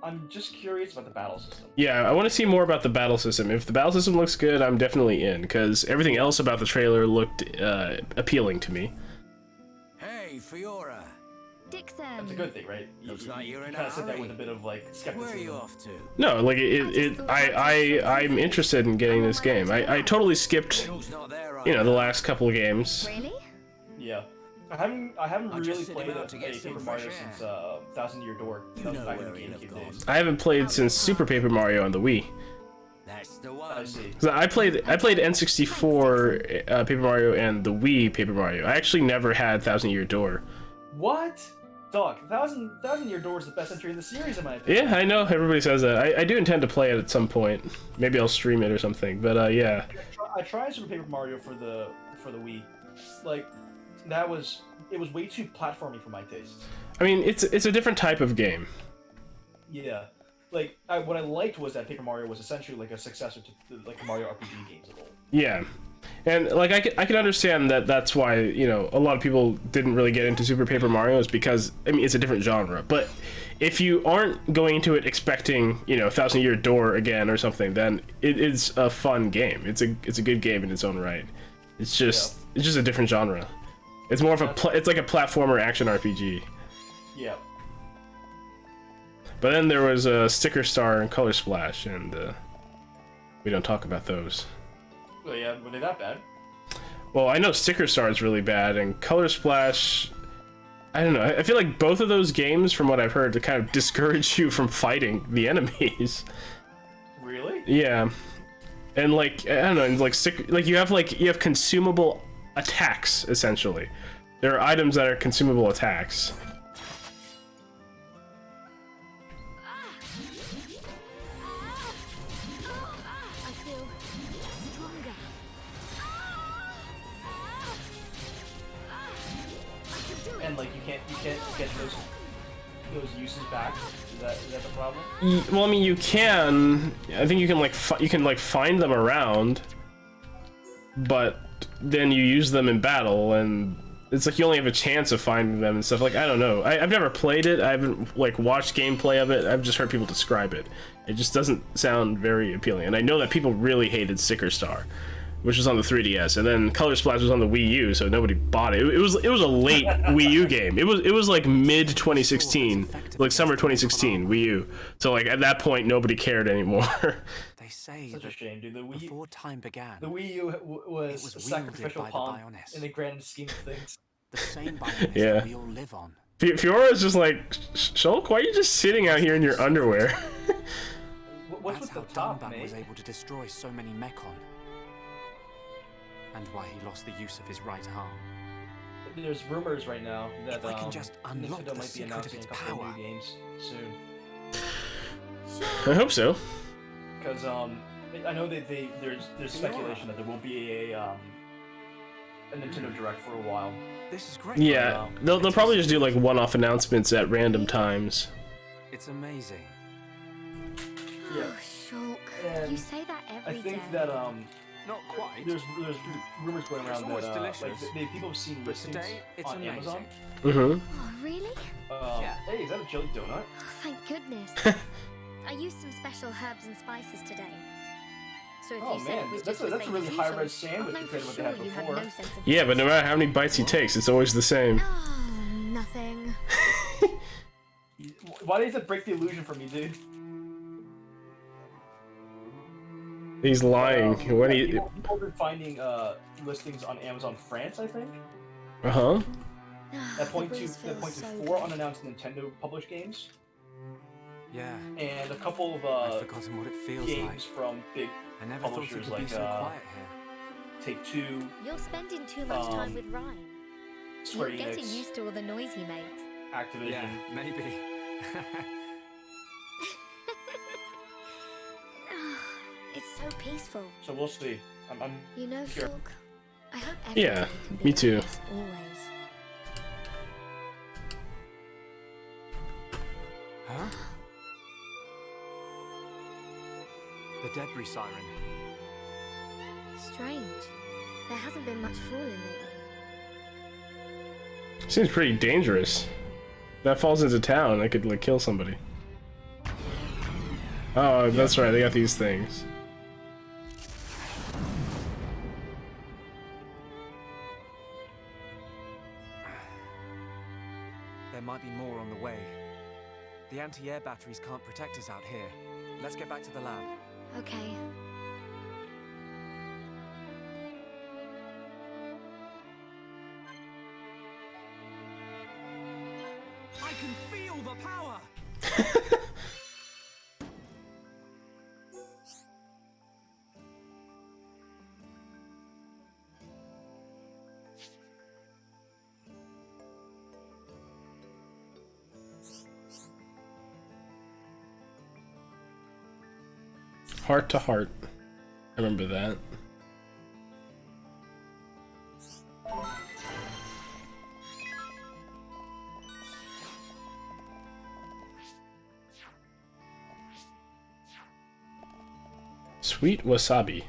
I'm just curious about the battle system. Yeah, I want to see more about the battle system. If the battle system looks good, I'm definitely in, because everything else about the trailer looked appealing to me. Hey, Fiora. Dixon. That's a good thing, right? Looks like you're in kind a of sit there hurry. with a bit of like skepticism. Where are you off to? No, like I'm interested in getting this game. I totally skipped, Looks not there, the last couple of games. Really? Yeah. I haven't I'll really just sit played him a out to get Paper some Mario fresh air. since Thousand Year Door. You That was know back in the where he'll have GameCube gone. days. I haven't played since Super Paper Mario on the Wii. That's the I one. see. 'Cause I played N64 Paper Mario and the Wii Paper Mario. I actually never had Thousand Year Door. What? Dog, Thousand Year Door is the best entry in the series, in my opinion. Yeah, I know everybody says that. I do intend to play it at some point. Maybe I'll stream it or something. But yeah. I tried Super Paper Mario for the Wii. Like, it was way too platformy for my tastes. I mean, it's a different type of game. Yeah. Like, what I liked was that Paper Mario was essentially like a successor to like the Mario RPG games of old. Yeah. And like I can understand that that's why, a lot of people didn't really get into Super Paper Mario is because it's a different genre. But if you aren't going into it expecting, Thousand Year Door again or something, then it is a fun game. It's a good game in its own right. It's just a different genre. It's more of it's like a platformer action RPG. Yeah. But then there was a Sticker Star and Color Splash, and we don't talk about those. Well, yeah, were they that bad? Well, I know Sticker Star is really bad, and Color Splash, I don't know. I feel like both of those games, from what I've heard, to kind of discourage you from fighting the enemies. Really? Yeah, and like I don't know, and like you have consumable attacks essentially. There are items that are consumable attacks. I feel stronger. I can do it. And like you can't get those uses back. Is that the problem? Well, I mean, you can. I think you can like find them around, but then you use them in battle, and it's like you only have a chance of finding them and stuff. Like, I don't know. I've never played it. I haven't like watched gameplay of it. I've just heard people describe it. It just doesn't sound very appealing. And I know that people really hated Sticker Star, which was on the 3DS, and then Color Splash was on the Wii U, so nobody bought it. It was a late Wii U game. It was like mid 2016, like summer 2016 Wii U. So like at that point, nobody cared anymore. They say Such a that shame, dude. before time began, The Wii U was was a wielded sacrificial by the pawn Bionis. in the grand scheme of things. the same Bionis Yeah. that we all live on. Fiora is just like, Shulk, why are you just sitting out here in your underwear? What's That's with how the top, Dunban mate? was able to destroy so many Mechon. And why he lost the use of his right arm. There's rumors right now that If I can just unlock Nintendo the might be secret of announcing a its couple power. of new games soon. I hope so. Because I know that there's speculation that there will be a Nintendo Direct for a while. This is great. Yeah, they'll probably just do like one-off announcements at random times. It's amazing. Yeah. Oh, Shulk. And You say that I every think day. that Not quite. there's rumors going around always that like delicious. people have seen But listings today, it's on amazing. Amazon. Mm-hmm. Oh, really? Yeah. Hey, is that a jelly donut? Oh, thank goodness. I used some special herbs and spices today. So if Oh you said man, it was that's just a really fake high-res diesel, sandwich I'll know compared to for what they had sure you before. no sense of Yeah, but no matter how many bites he takes, it's always the same. Oh, nothing. Why does it break the illusion for me, dude? He's lying. When he... People have been finding listings on Amazon France, I think. Uh-huh. That point The to breeze that point feels to so 4 good. unannounced Nintendo published games, Yeah. and a couple I've of forgotten what it feels like. games from big I never thought it publishers would be like so quiet here. Take-Two, You're spending too much time with Ryan. Square You're getting Enix, used to all the noise he makes. Activision. Yeah, maybe. It's so peaceful. So we'll see. I'm You know, Sure. Shulk, I hope Yeah, everything can be me like too. this always. Huh? The debris siren. Strange. There hasn't been much falling lately. Seems pretty dangerous. That falls into town, I could like kill somebody. Oh, that's right, they got these things. There might be more on the way. The anti-air batteries can't protect us out here. Let's get back to the lab. Okay. I can feel the power! Heart to heart. I remember that. Sweet wasabi.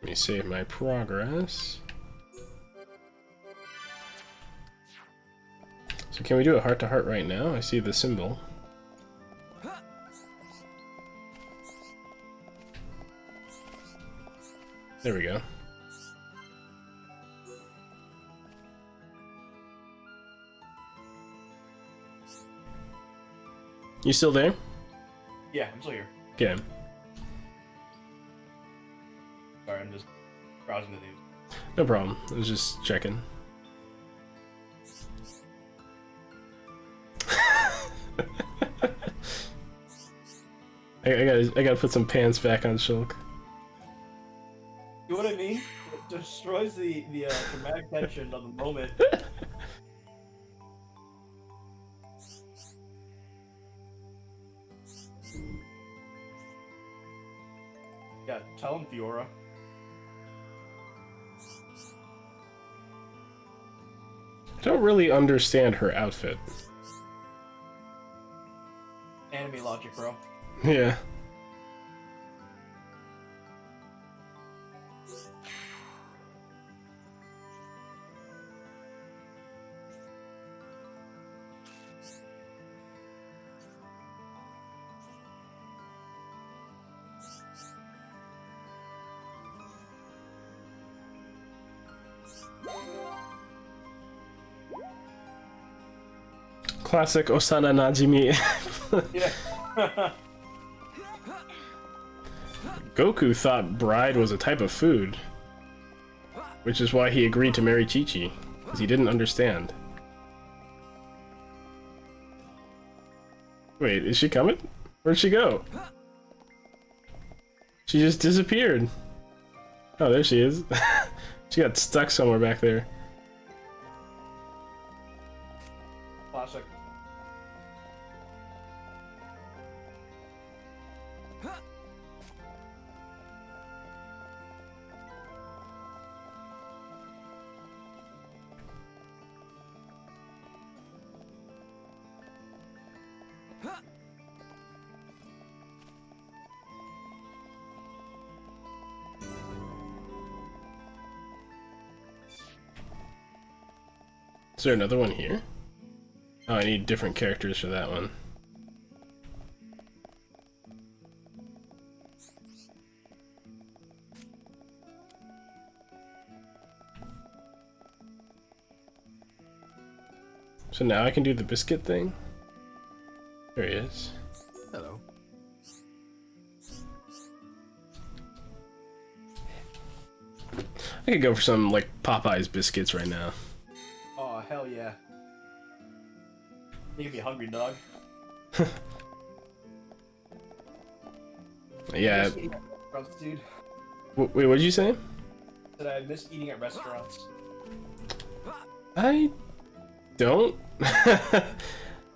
Let me save my progress. So can we do a heart to heart right now? I see the symbol. There we go. You still there? Yeah, I'm still here. Okay. Sorry, I'm just browsing the news. No problem. I was just checking. I gotta put some pants back on Shulk. You know what I mean? It destroys the dramatic tension of the moment. Yeah, tell him, Fiora. I don't really understand her outfit. Anime logic, bro. Yeah. Classic Osana Najimi. Yeah. Goku thought bride was a type of food, which is why he agreed to marry Chi-Chi, because he didn't understand. Wait, is she coming? Where'd she go? She just disappeared. Oh, there she is. She got stuck somewhere back there. Classic. Is there another one here? Oh, I need different characters for that one. So now I can do the biscuit thing? There he is. Hello. I could go for some, like, Popeye's biscuits right now. Oh, hell yeah. You can be hungry, dog. Yeah. Restaurants, dude. Wait, what did you say? That I miss eating at restaurants. I don't.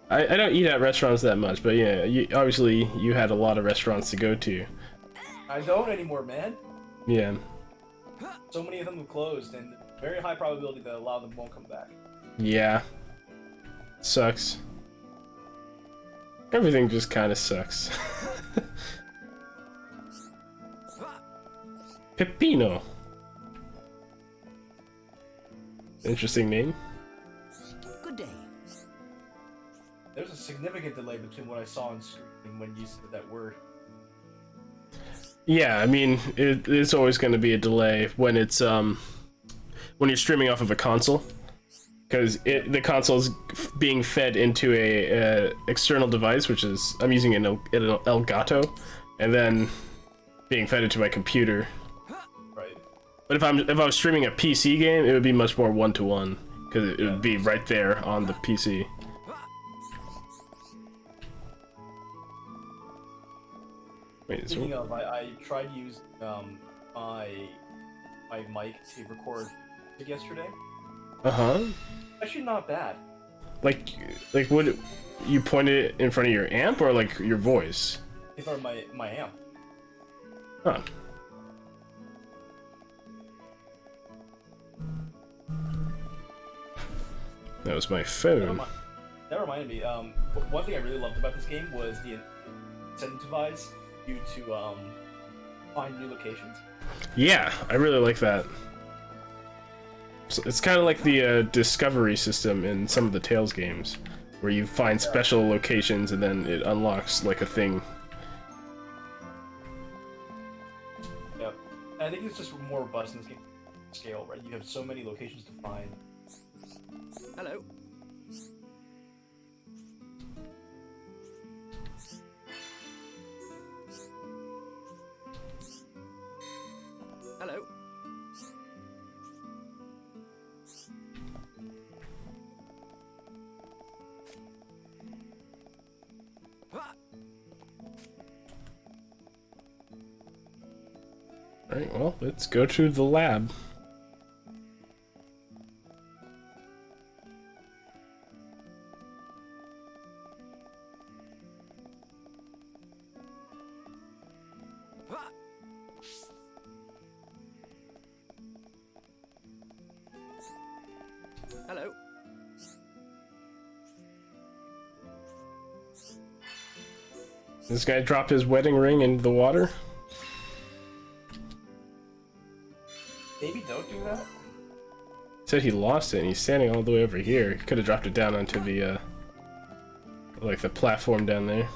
I don't eat at restaurants that much, but yeah, obviously you had a lot of restaurants to go to. I don't anymore, man. Yeah. So many of them have closed, and very high probability that a lot of them won't come back. Yeah. Sucks. Everything just kind of sucks. Peppino. Interesting name. Good day. There's a significant delay between what I saw on screen and when you said that word. Yeah, I mean, it's always going to be a delay when it's when you're streaming off of a console, because the console's being fed into a external device, which is I'm using an Elgato, and then being fed into my computer. Right. But if I was streaming a PC game, it would be much more one-to-one, because it would be right there on the PC. Wait, Speaking of, I tried to use my mic to record yesterday. Actually, not bad. Like would you point it in front of your amp or like your voice? In front of my amp. Huh. That was my phone. That reminded me. One thing I really loved about this game was the incentivize you to find new locations. Yeah, I really like that. So it's kind of like the discovery system in some of the Tales games, where you find special locations and then it unlocks like a thing. Yep. And I think it's just more robust in this game scale, right? You have so many locations to find. Hello. Alright, well, let's go to the lab. Hello. This guy dropped his wedding ring into the water. Maybe don't do that. Said he lost it and he's standing all the way over here. He could have dropped it down onto the like the platform down there.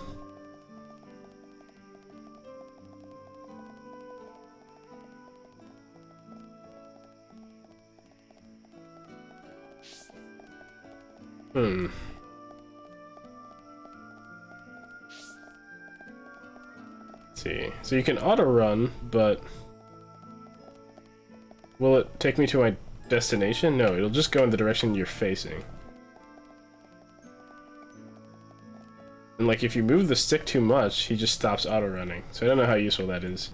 Hmm. Let's see. So you can auto run, but will it take me to my destination? No, it'll just go in the direction you're facing. And like if you move the stick too much, he just stops auto running. So I don't know how useful that is.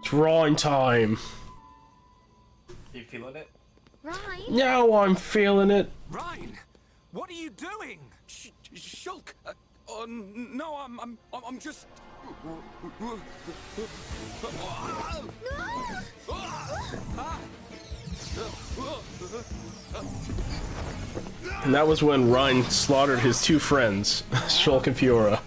Drawing time. You feeling it? Right. Now I'm feeling it. Ryan, what are you doing? Shulk. No, I'm just. And that was when Ryan slaughtered his two friends, Shulk and Fiora.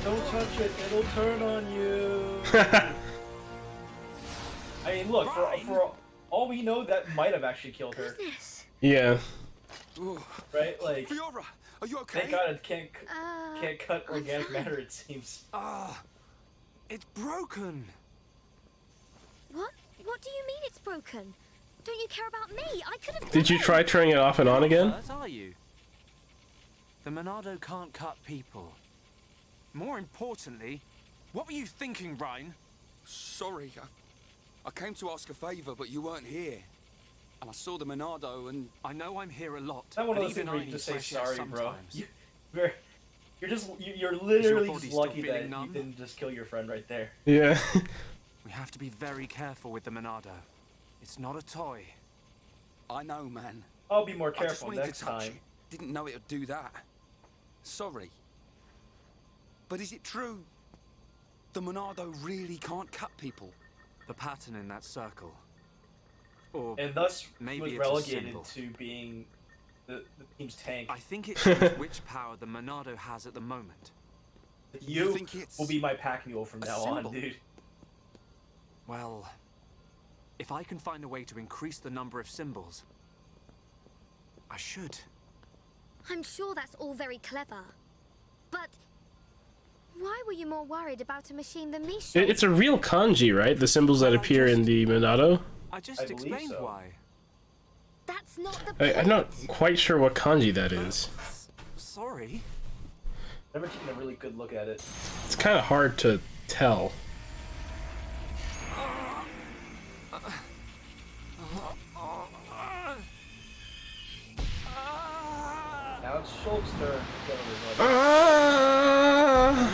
Don't touch it, it'll turn on you. I mean, look, for all we know, that might have actually killed her. Goodness. Yeah. Right? Like, Fiora, are you okay? thank God it can't cut organic matter, it seems. It's broken. What? What do you mean it's broken? Don't you care about me? I could have. Did you try turning it off and on again? What are you? The Monado can't cut people. More importantly, what were you thinking, Ryan? Sorry, I came to ask a favor, but you weren't here. And I saw the Monado, and I know I'm here a lot. It's not one of but those things even where I you need just say fresh air sorry, bro. sometimes. You're literally body just still lucky that feeling you numb? didn't just kill your friend right there. Yeah. We have to be very careful with the Monado. It's not a toy. I know, man. I'll be more I just careful wanted next to touch time. it. Didn't know it would do that. Sorry. But is it true? The Monado really can't cut people? The pattern in that circle. Or And thus maybe was it's a relegated symbol. to being the team's tank. I think it shows which power the Monado has at the moment. You think it's will be my pack mule from a now symbol? on, dude. Well, if I can find a way to increase the number of symbols, I should. I'm sure that's all very clever, but why were you more worried about a machine than me? Sean? It's a real kanji, right? The symbols that appear in the Monado. I just I believe explained so. why. That's not the point. I'm not quite sure what kanji that is. Sorry. Never taken a really good look at it. It's kind of hard to tell. Now it's Shulk's turn to kill everybody.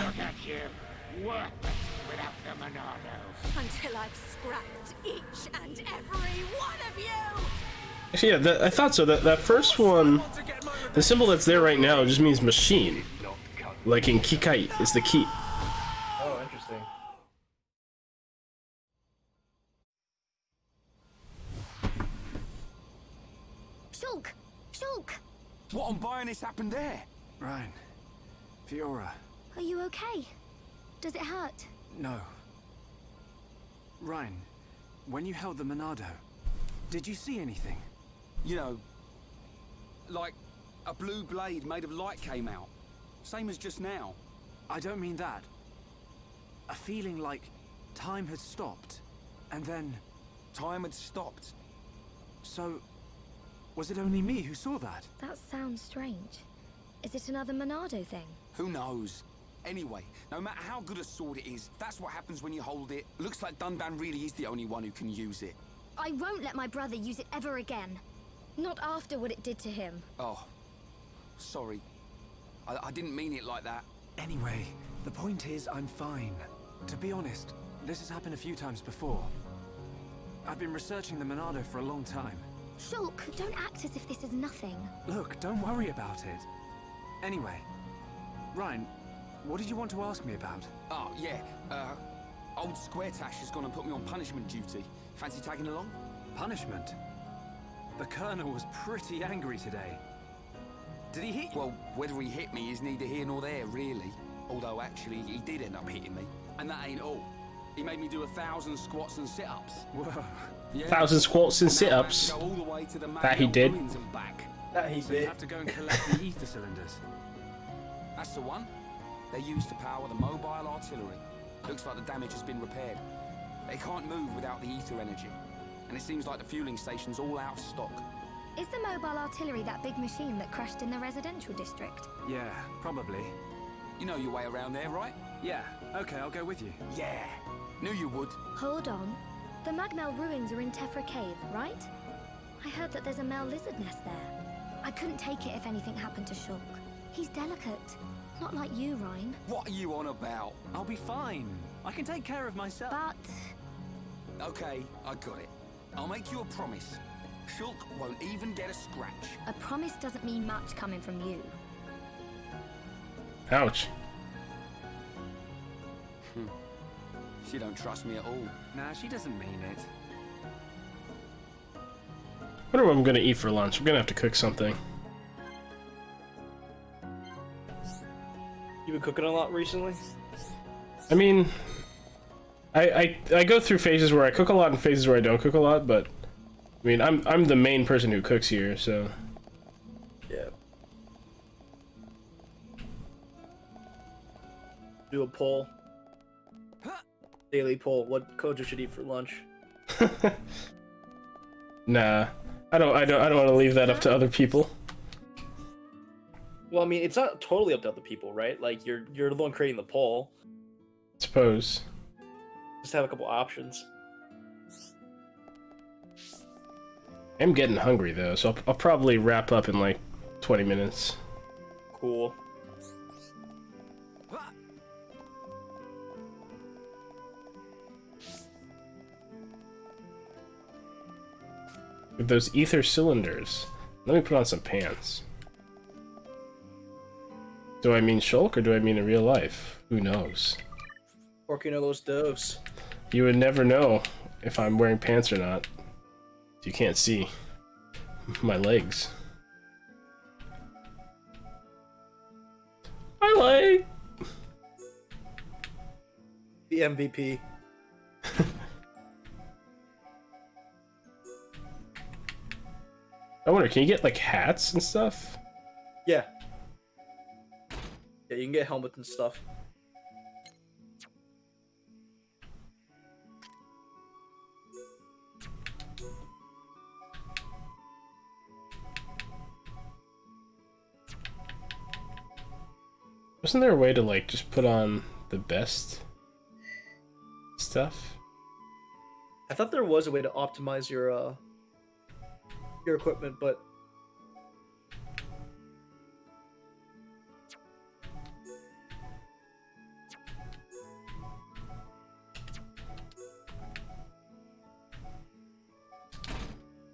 Look at you, worthless without the Monado. Until I've scrapped each and every one of you. Actually, yeah, I thought so. That first one, the symbol that's there right now just means machine. Like in Kikai is the key. Oh, interesting. Shulk! Shulk! What on Bionis happened there? Ryan. Fiora. Are you okay? Does it hurt? No. Ryan, when you held the Monado, did you see anything? You know, like a blue blade made of light came out. Same as just now. I don't mean that. A feeling like time had stopped, and then... Time had stopped. So, was it only me who saw that? That sounds strange. Is it another Monado thing? Who knows? Anyway, no matter how good a sword it is, that's what happens when you hold it. Looks like Dunban really is the only one who can use it. I won't let my brother use it ever again. Not after what it did to him. Oh, sorry. I didn't mean it like that. Anyway, the point is I'm fine. To be honest, this has happened a few times before. I've been researching the Monado for a long time. Shulk, don't act as if this is nothing. Look, don't worry about it. Anyway, Ryan, what did you want to ask me about? Oh, yeah. Old Square Tash has gone and put me on punishment duty. Fancy tagging along? Punishment? The Colonel was pretty angry today. Did he hit you? Well, whether he hit me is neither here nor there, really. Although, actually, he did end up hitting me. And that ain't all. He made me do 1,000 squats and sit-ups. Whoa. Yeah. 1,000 squats and And now I have to sit-ups. go all the way to the That he Magdal did. ruins and back. That he So you did. have to go and collect the ether cylinders. That's the one. They're used to power the mobile artillery. Looks like the damage has been repaired. They can't move without the ether energy. And it seems like the fueling station's all out of stock. Is the mobile artillery that big machine that crashed in the residential district? Yeah, probably. You know your way around there, right? Yeah, okay, I'll go with you. Yeah. Knew you would. Hold on. The Magmel ruins are in Tefra Cave, right? I heard that there's a Mel lizard nest there. I couldn't take it if anything happened to Shulk. He's delicate. Not like you, Ryan. What are you on about? I'll be fine. I can take care of myself. But Okay, I got it. I'll make you a promise. Shulk won't even get a scratch. a promise doesn't mean much coming from you. Ouch. She don't trust me at all. Nah, she doesn't mean it. Wonder what I'm gonna eat for lunch. I'm gonna have to cook something. You been cooking a lot recently? I mean, I go through phases where I cook a lot and phases where I don't cook a lot, but I mean, I'm the main person who cooks here, so Yeah. Do a poll. Daily poll. What Kojo should eat for lunch? nah. I don't want to leave that up to other people. Well, I mean, it's not totally up to other people, right? Like you're the one creating the poll. I suppose. Just have a couple options. I'm getting hungry though, so I'll probably wrap up in like 20 minutes. Cool. With those ether cylinders. Let me put on some pants. Do I mean Shulk or do I mean in real life? Who knows? Working on those doves. You would never know if I'm wearing pants or not. You can't see my legs. My leg! The MVP. I wonder, can you get like hats and stuff? Yeah. Yeah, you can get helmets and stuff. Wasn't there a way to like just put on the best stuff? I thought there was a way to optimize your equipment, but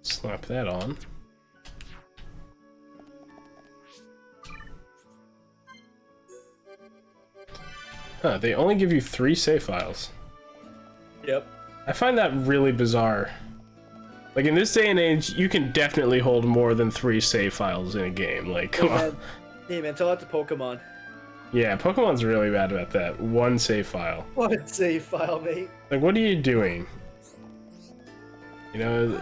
Slap that on. Huh, they only give you 3 save files. yep. I find that really bizarre. Like, in this day and age, you can definitely hold more than 3 save files in a game. Like, come on. Hey man, tell that to Pokemon. Yeah, Pokemon's really bad about that. 1 save file. What save file, mate? Like, what are you doing? You know,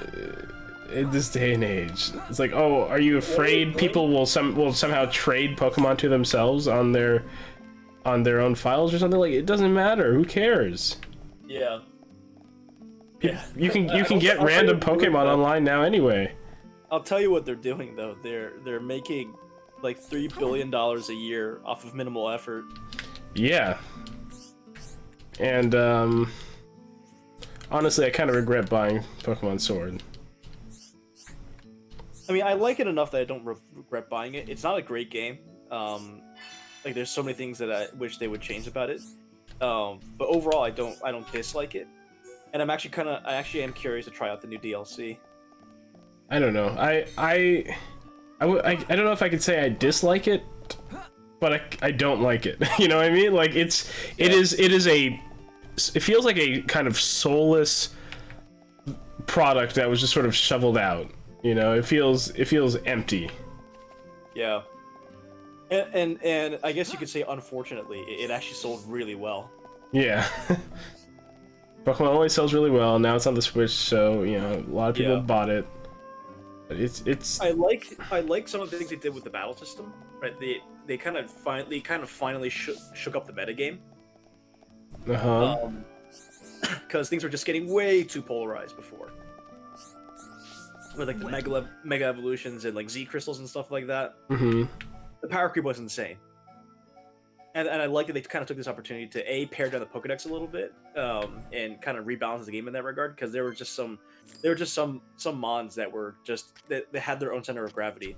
in this day and age, it's like, oh, are you afraid people will somehow trade Pokemon to themselves on their own files or something? Like, it doesn't matter. Who cares? Yeah. You can get random Pokemon online now anyway. I'll tell you what they're doing though. They're making like $3 billion a year off of minimal effort. Yeah. And honestly, I kind of regret buying Pokemon Sword. I mean, I like it enough that I don't regret buying it. It's not a great game. Like there's so many things that I wish they would change about it. But overall, I don't dislike it. And I actually am curious to try out the new DLC. I don't know. I don't know if I could say I dislike it, but I don't like it. You know what I mean? Like it feels like a kind of soulless product that was just sort of shoveled out. You know, it feels empty. Yeah. And I guess you could say, unfortunately, it actually sold really well. Yeah. Pokemon always sells really well. Now it's on the Switch, so you know a lot of people bought it. But it's. I like some of the things they did with the battle system. Right? They kind of finally shook up the metagame. Because things were just getting way too polarized before. With like the mega evolutions and like Z crystals and stuff like that. Mm-hmm. The power creep was insane. And I like that they kind of took this opportunity to pare down the Pokedex a little bit, and kind of rebalance the game in that regard, because there were just some mons that were just they had their own center of gravity.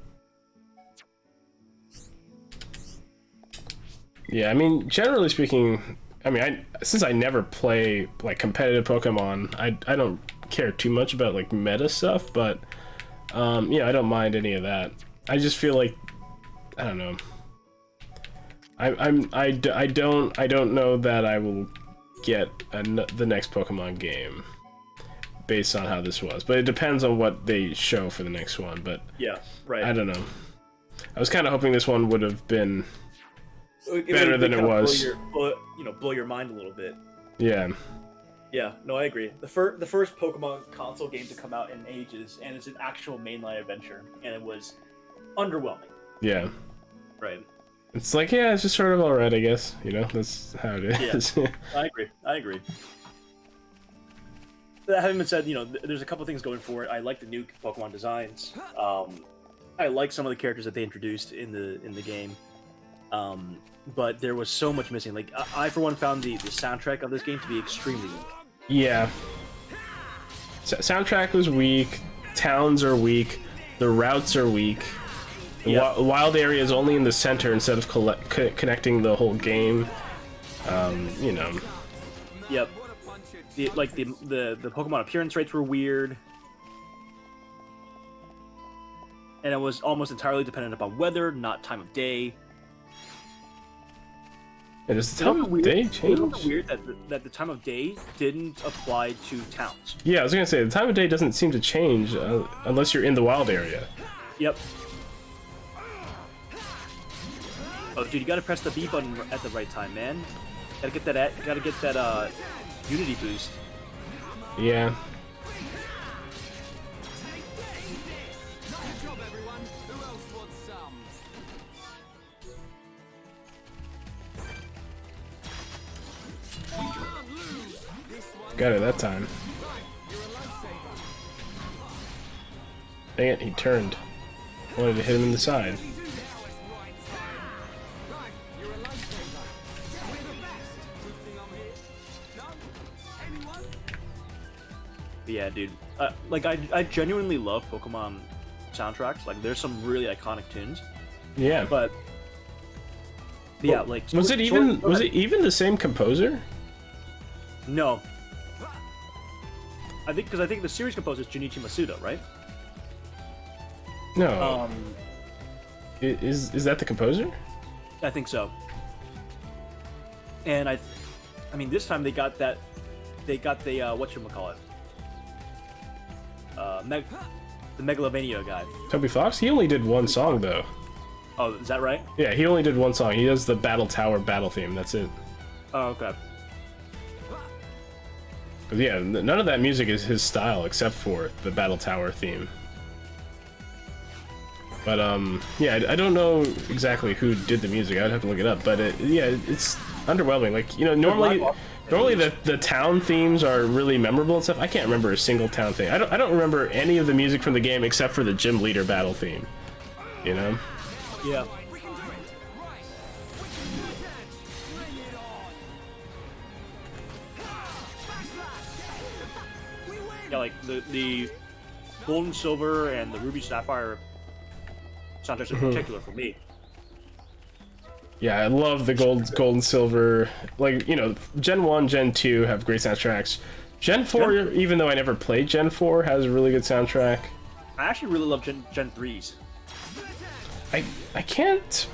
Yeah, I mean, generally speaking, I mean, since I never play like competitive Pokemon, I don't care too much about like meta stuff, but yeah, I don't mind any of that. I just feel like I don't know. I don't know that I will get the next Pokemon game based on how this was, but it depends on what they show for the next one. But yeah, right. I don't know. I was kind of hoping this one would have been better than it was. Blow your mind a little bit. Yeah. Yeah, no, I agree. The first Pokemon console game to come out in ages, and it's an actual mainline adventure, and it was underwhelming. Yeah. Right. It's like, yeah, it's just sort of alright, I guess. You know, that's how it is. Yeah, I agree. That having been said, you know, there's a couple things going for it. I like the new Pokemon designs. I like some of the characters that they introduced in the game. But there was so much missing. Like, I for one found the soundtrack of this game to be extremely weak. Yeah. Soundtrack was weak. Towns are weak. The routes are weak. The wild area is only in the center instead of connecting the whole game. You know. Yep. The Pokemon appearance rates were weird. And it was almost entirely dependent upon weather, not time of day. And does the time of day change? It's weird that the time of day didn't apply to towns. Yeah, I was gonna say, the time of day doesn't seem to change unless you're in the wild area. Yep. Oh, dude, you gotta press the B button at the right time, man. Gotta get that Unity boost. Yeah. Got it that time. Dang it, he turned. Wanted to hit him in the side. Yeah, dude. Like, I genuinely love Pokemon soundtracks. Like, there's some really iconic tunes. Yeah. But yeah, like... Was it even the same composer? No. I think the series composer is Junichi Masuda, right? No. Is that the composer? I think so. And I mean, this time they got the whatchamacallit? The Megalovania guy. Toby Fox? He only did one song though. Oh, is that right? Yeah, he only did one song. He does the Battle Tower battle theme. That's it. Oh, okay. But yeah, none of that music is his style except for the Battle Tower theme. But yeah, I don't know exactly who did the music. I'd have to look it up. But it's underwhelming. Like, you know, normally the town themes are really memorable and stuff. I can't remember a single town theme. I don't remember any of the music from the game except for the gym leader battle theme. You know? Yeah. Yeah, like the Gold and Silver and the Ruby Sapphire soundtracks in particular for me. Yeah, I love the gold and silver. Like, you know, Gen 1, Gen 2 have great soundtracks. Gen 4, even though I never played Gen 4, has a really good soundtrack. I actually really love Gen 3's. I can't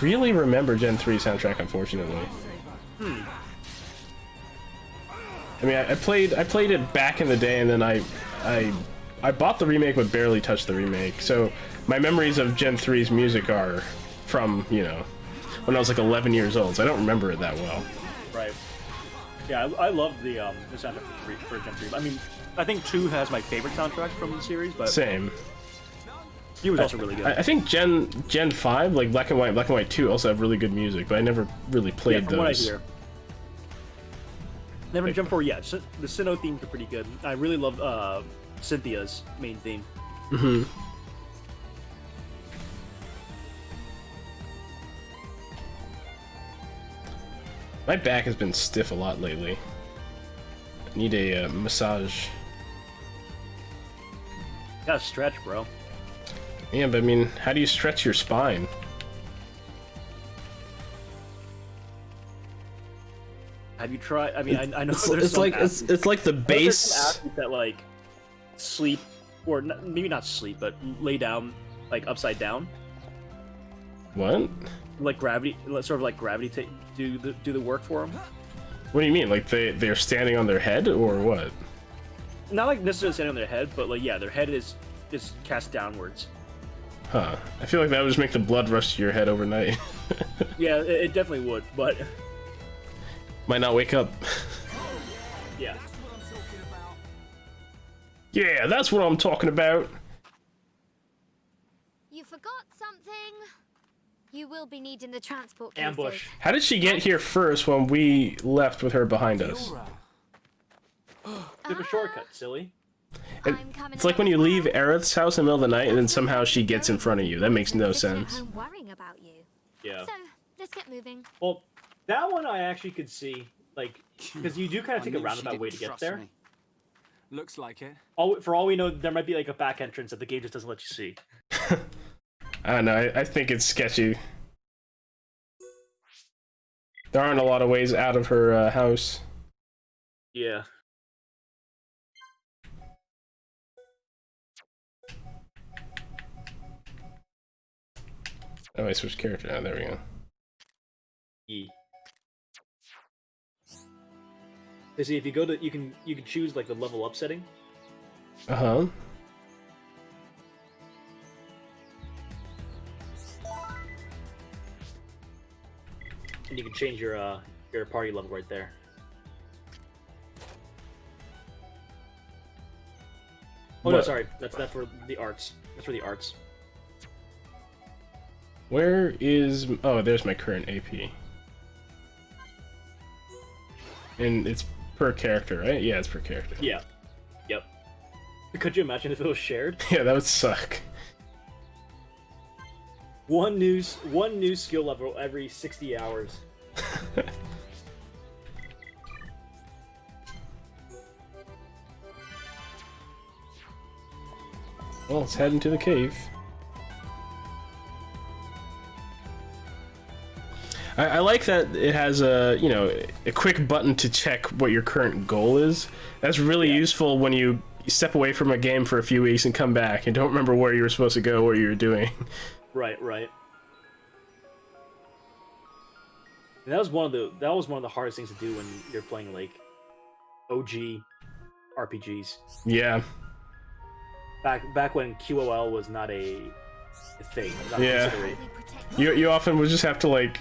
really remember Gen 3 soundtrack, unfortunately. I mean, I played it back in the day, and then I bought the remake but barely touched the remake. So my memories of Gen 3's music are from, you know, when I was like 11 years old. So I don't remember it that well. Right. Yeah, I love the soundtrack for Gen 3. I mean, I think 2 has my favorite soundtrack from the series, but Same. He was also really good. I think Gen 5, like Black and White 2, also have really good music, but I never really played from what I those. hear. Never Gen 4 yet. The Sinnoh themes are pretty good. I really love Cynthia's main theme. Mm-hmm. My back has been stiff a lot lately. I need a massage. Gotta stretch, bro. Yeah, but I mean, how do you stretch your spine? Have you tried? I mean, I know It's, there's it's some like athletes, it's like the there's some base. athletes that like sleep, or maybe not sleep, but lay down like upside down, What? like gravity, sort of like gravity do the work for them. What do you mean? Like they're standing on their head or what? Not like necessarily standing on their head, but like yeah, their head is cast downwards. Huh. I feel like that would just make the blood rush to your head overnight. Yeah, it definitely would, but Might not wake up. yeah. Yeah, that's what I'm talking about. You forgot something. You will be needing the transport cases. Ambush. How did she get here first when we left with her behind us? Took a shortcut, silly. It's like when you leave Aerith's house in the middle of the night and then somehow she gets in front of you. That makes no sense. I'm worrying about you. Yeah. So let's get moving. Well, that one I actually could see, like, because you do kind of take a knew she roundabout way to didn't get trust there. me. Looks like it. For all we know, there might be like a back entrance that the game just doesn't let you see. I don't know. I think it's sketchy. There aren't a lot of ways out of her house. Yeah. Oh, I switched character. Oh, there we go. E. You see, if you go to, you can choose like the level up setting. Uh-huh. And you can change your party level right there. Oh no, What? sorry. That's for the arts. That's for the arts. Where is... Oh, there's my current AP. And it's per character, right? Yeah, it's per character. Yeah. Yep. Could you imagine if it was shared? Yeah, that would suck. One new skill level every 60 hours. Well, let's head into the cave. I like that it has a quick button to check what your current goal is. That's really useful when you step away from a game for a few weeks and come back and don't remember where you were supposed to go, what you were doing. Right. And that was one of the hardest things to do when you're playing like OG RPGs. Yeah. Back when QOL was not a thing. Not Yeah. considered. You often would just have to like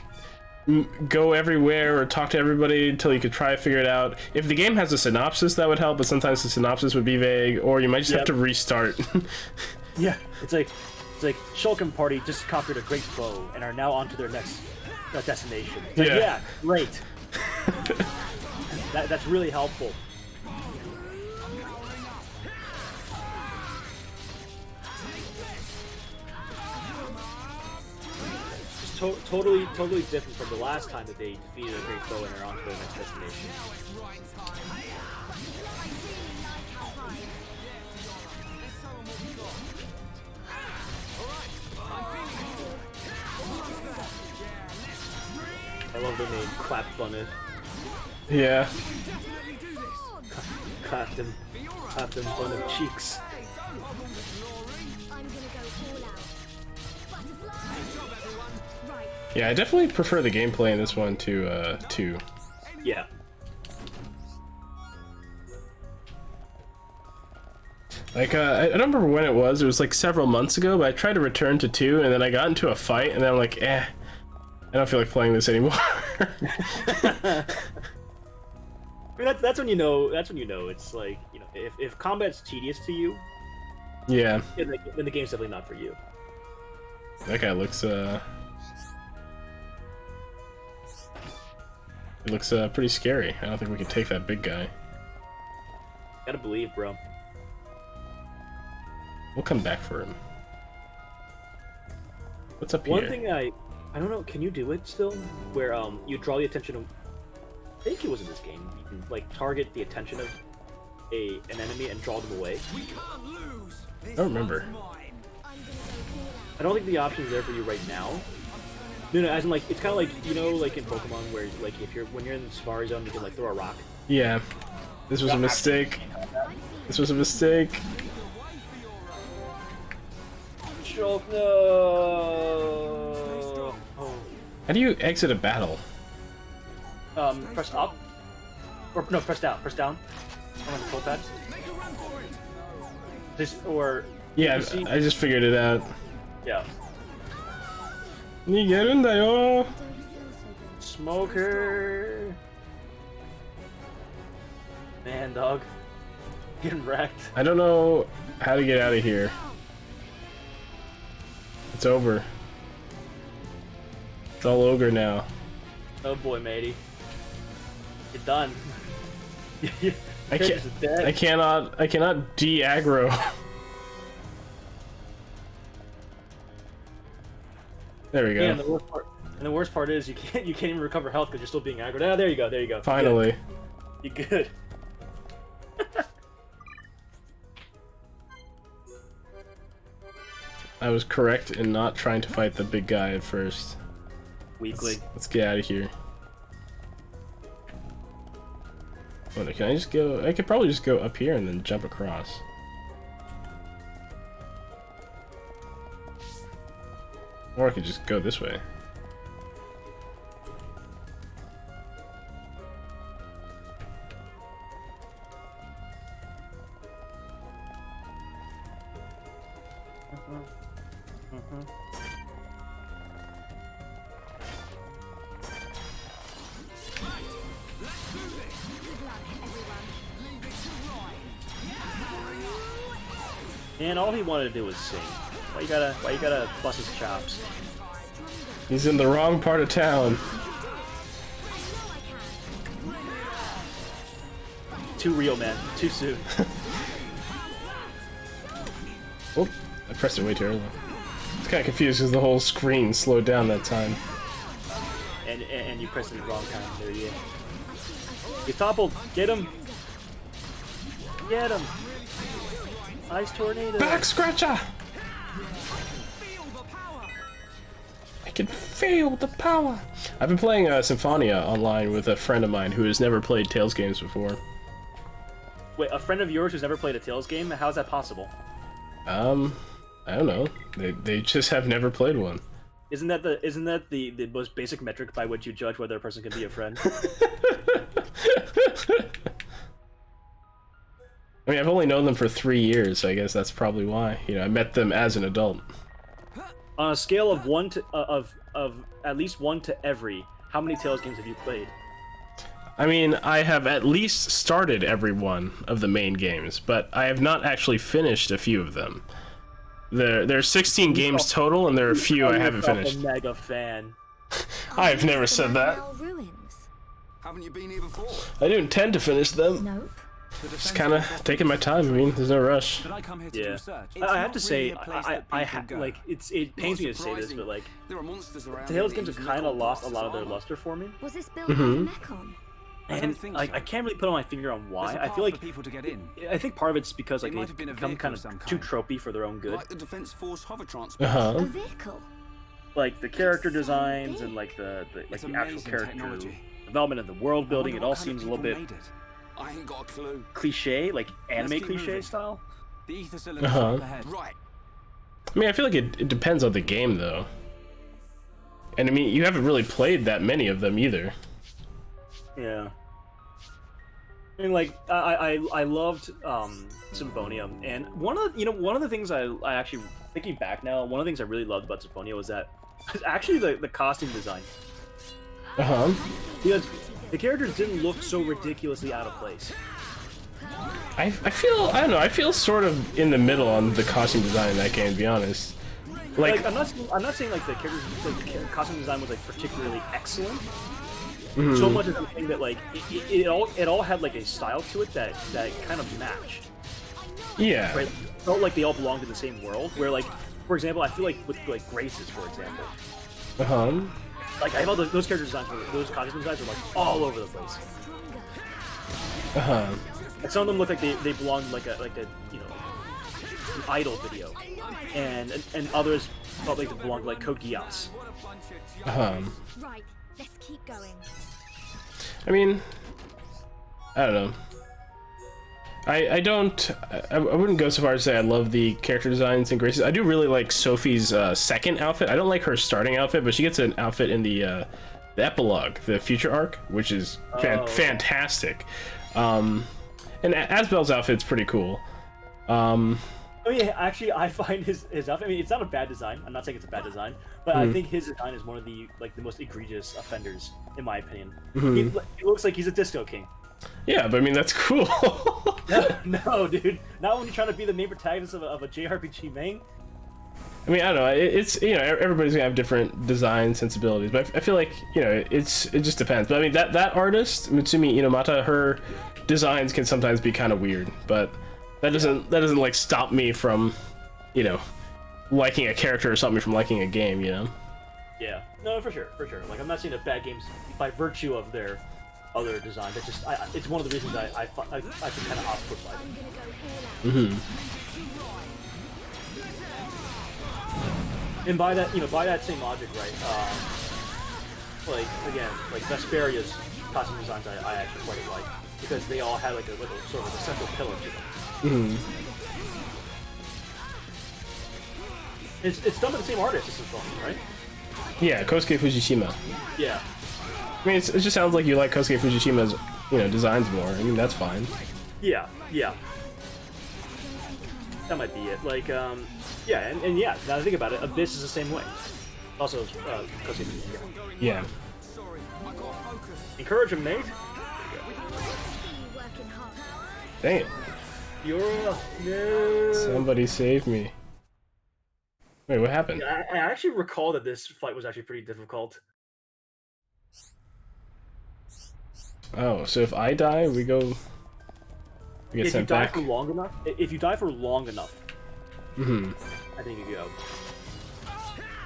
go everywhere or talk to everybody until you could try to figure it out. If the game has a synopsis, that would help, but sometimes the synopsis would be vague, or you might just have to restart. Yeah, it's like Shulk and party just conquered a great foe and are now on to their next destination. It's like, yeah, great. That's really helpful. Just totally different from the last time that they defeated a great foe and are on to their next destination. I love the name Clap Funnit. Yeah. Clap them Funnit cheeks. Yeah, I definitely prefer the gameplay in this one to 2. Yeah. Like, I don't remember when it was like several months ago, but I tried to return to 2, and then I got into a fight, and then I'm like, I don't feel like playing this anymore. I mean, that's when you know. That's when you know it's like, you know, if combat's tedious to you, Yeah. then the game's definitely not for you. That guy looks, it looks pretty scary. I don't think we can take that big guy. Gotta believe, bro. We'll come back for him. What's up One here? thing I don't know, can you do it still? Where you draw the attention of, I think it was in this game, you can like target the attention of an enemy and draw them away. I don't remember. I don't think the option's there for you right now. No, as in like, it's kind of like, you know, like in Pokemon where like when you're in the Safari Zone, you can like throw a rock. Yeah. This was a mistake. This was a mistake. Shulk, no. Oh. How do you exit a battle? Press up. Or no, press down. Press down. On the control pad. Yeah, I just figured it out. Yeah. Nigerundayo. Smoker. Man, dog. Getting wrecked. I don't know how to get out of here. It's over. It's all ogre now. Oh boy, matey. You're done. I cannot de-aggro. There we go. Yeah, and the worst part is you can't even recover health because you're still being aggroed. Ah, there you go. Finally. You're good. I was correct in not trying to fight the big guy at first. Weakly. Let's get out of here. Oh, can I just go? I could probably just go up here and then jump across. Or I could just go this way. And all he wanted to do was sing. Why you gotta bust his chops? He's in the wrong part of town. Too real, man. Too soon. Oh, I pressed it way too early. I was kind of confused because the whole screen slowed down that time. And you pressed it at the wrong time. There you go. He's toppled. Get him. Get him. Ice tornado. Back scratcher. I can feel the power. I've been playing Symphonia online with a friend of mine who has never played Tales games before. Wait, a friend of yours who's never played a Tales game? How is that possible? I don't know. They just have never played one. Isn't that the most basic metric by which you judge whether a person can be a friend? I mean, I've only known them for 3 years, so I guess that's probably why. You know, I met them as an adult. On a scale of one to of at least 1 to every, how many Tales games have you played? I mean, I have at least started every one of the main games, but I have not actually finished a few of them. There are 16 games total, and there are a few I haven't finished. A mega fan. I've never said that. Ruins. Haven't you been here before? I do intend to finish them. Nope. Just kind of taking my time. I mean, there's no rush. But I come here to Yeah. do research. I have to say, Really a place I that people go. like it pains me to say this, but like There are monsters around. Tales here games that have use kind of little lost a lot of their monsters' luster for me, Was this built by the Mechon? and think like so. I can't really put my finger on why. There's a I path feel like for people to get in. I think part of it's because like It might they've have been a become vehicle kind of some of too kind. tropey for their own good. Like the Defense Force hover transport. A vehicle? Like the character so designs big. and like the It's the actual amazing character technology. development of the world I building. wonder It all what kind of seems a little people bit made it. I ain't got a clue. cliche, like anime keep cliche moving. style. The ether cylinder's Uh-huh. up ahead. Right. I mean, I feel like it depends on the game, though. And I mean, you haven't really played that many of them either. Yeah. I mean, like I loved Symphonia, and one of the things I actually thinking back now, one of the things I really loved about Symphonia was actually the costume design. Because the characters didn't look so ridiculously out of place. I don't know, I feel sort of in the middle on the costume design in that game, to be honest. Like, I'm not saying like the characters, like the costume design was like particularly excellent. So much as I'm saying that like it all had like a style to it that kind of matched. yeah. Right? It felt like they all belonged in the same world. Where like, for example, I feel like with like Graces, for example, like I thought those character designs, those costume designs were like all over the place. And some of them looked like they belonged like a an Idol video, and others felt like they belonged like Code Geass. Right, let's keep going. I mean, I don't know. I wouldn't go so far as to say I love the character designs in Graces. I do really like Sophie's second outfit. I don't like her starting outfit, but she gets an outfit in the epilogue, the future arc, which is fantastic. And Asbel's outfit's pretty cool. Oh yeah, actually, I find his outfit. I mean, it's not a bad design. I'm not saying it's a bad design, but I think his design is one of the most egregious offenders, in my opinion. He looks like he's a disco king. Yeah, but I mean that's cool. No, dude, not when you're trying to be the main protagonist of a JRPG main. I mean, I don't know. It's everybody's gonna have different design sensibilities, but I feel like it just depends. But I mean that artist Mitsumi Inomata, her designs can sometimes be kind of weird, but that doesn't like stop me from liking a character or stop me from liking a game. Yeah, no, for sure. Like I'm not saying that bad games by virtue of their other design. That's just it's one of the reasons I can kind of off-put by them. And by that same logic, right? Like again, like Vesperia's costume designs, I actually quite like because they all had like a sort of a central pillar to them. It's done by the same artist as Symphonia, right? Yeah, Kosuke Fujishima. Yeah. I mean, it just sounds like you like Kosuke Fujishima's designs more. I mean, that's fine. Yeah. That might be it. Like, yeah, and yeah, now that I think about it, Abyss is the same way. Also, Kosuke Fujishima. Yeah. Encourage him, mate. Dang it. No. Somebody save me. Wait, what happened? I actually recall that this fight was actually pretty difficult. Oh, so if I die, we get sent back? If you die for long enough, I think you go.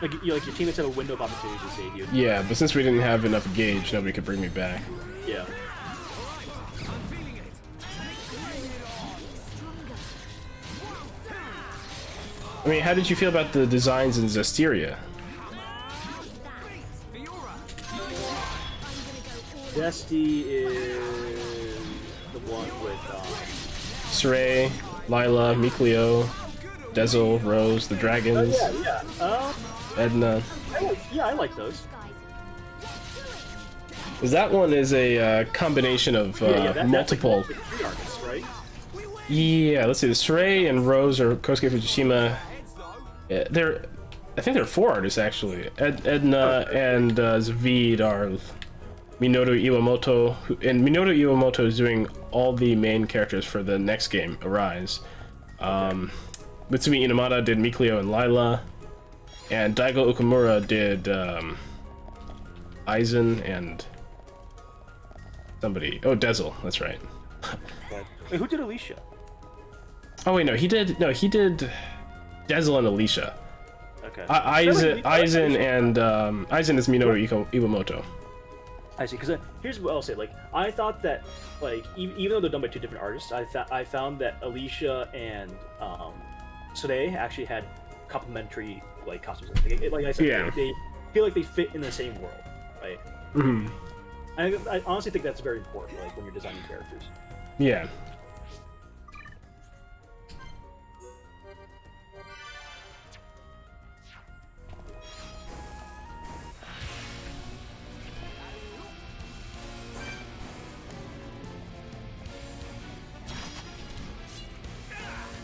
Like your teammates have a window of opportunity to save you. Yeah, but since we didn't have enough gauge, nobody could bring me back. Yeah. I mean, how did you feel about the designs in Zestiria? Dusty is the one with Saray, Lila, Mikleo, Dezel, Rose, the dragons, Edna. I like those. Because that one is a combination of multiple. That's like three artists, right? Yeah, let's see. The Saray and Rose or Kosuke Fujishima. I think there are four artists actually. Edna and Zvid are Minoru Iwamoto, and Minoru Iwamoto is doing all the main characters for the next game, Arise. Mitsumi Inomata did Mikleo and Lila, and Daigo Okamura did Aizen and somebody. Oh, Dezel, that's right. Wait, who did Alicia? Oh wait, no, he did Dazzle and Alicia. Okay. Aizen and Aizen is Minoru Iwamoto. I see. Because here's what I'll say. Like, I thought that, like, even though they're done by two different artists, I found that Alicia and Sorei actually had complementary like costumes. Like I said, Yeah. they feel like they fit in the same world, right? Mm-hmm. I honestly think that's very important, like when you're designing characters. Yeah.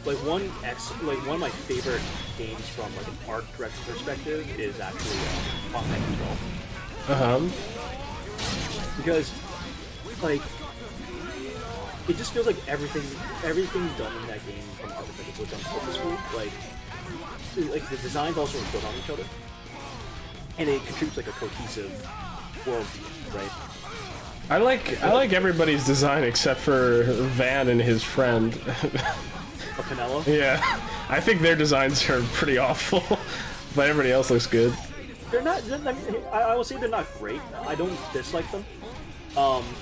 Like one of my favorite games from like an art direction perspective is actually Final Fantasy 12. Because like it just feels like everything done in that game from art perspective was done purposefully. Like the designs also built on each other, and it contributes like a cohesive worldview, right? I like everybody's design except for Van and his friend. Pinello? Yeah, I think their designs are pretty awful, but everybody else looks good. I will say they're not great. I don't dislike them.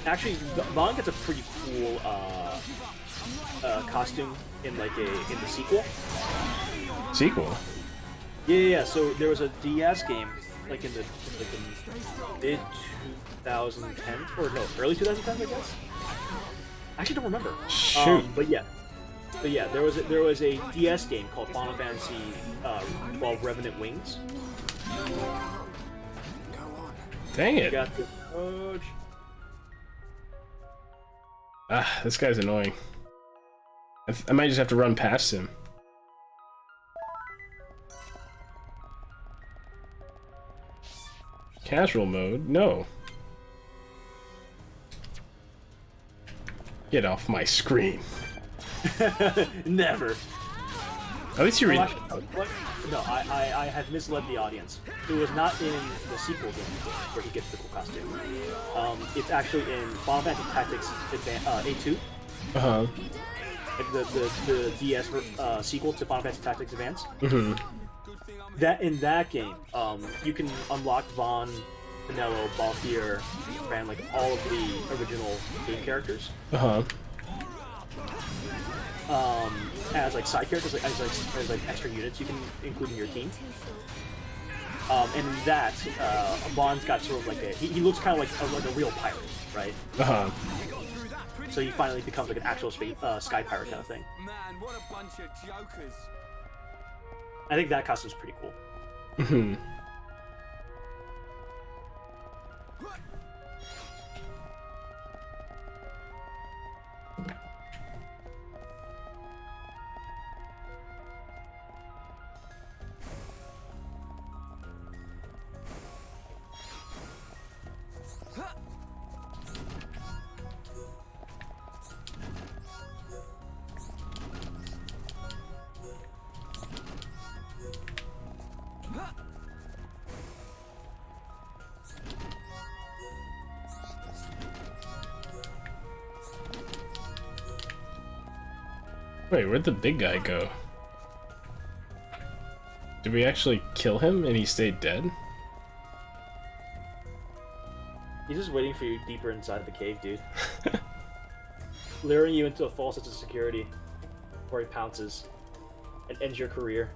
Actually, Vaughn gets a pretty cool costume in the sequel. Sequel? Yeah. So there was a DS game like in the mid 2010s or no, early 2010s, I guess. I actually don't remember. Shoot. But yeah, there was a DS game called Final Fantasy 12 Revenant Wings. Dang it. Got the coach. Ah, this guy's annoying. I might just have to run past him. Casual mode? No. Get off my screen. Never. At least you read. No, I have misled the audience. It was not in the sequel game where he gets the cool costume. It's actually in Final Fantasy Tactics A2. Uh-huh. Like the DS sequel to Final Fantasy Tactics Advance. Mm-hmm. That in that game, you can unlock Vaughn, Pinello, Balthier, and like all of the original game characters. Uh-huh. As like side characters, as extra units you can include in your team. And in that, Vaughn's got sort of like he looks kind of like a real pirate, right? Uh-huh. So he finally becomes like an actual sky pirate kind of thing. Man, what a bunch of jokers. I think that costume's pretty cool. Mm-hmm. Wait, where'd the big guy go? Did we actually kill him and he stayed dead? He's just waiting for you deeper inside the cave, dude. Luring you into a false sense of security, where he pounces and ends your career.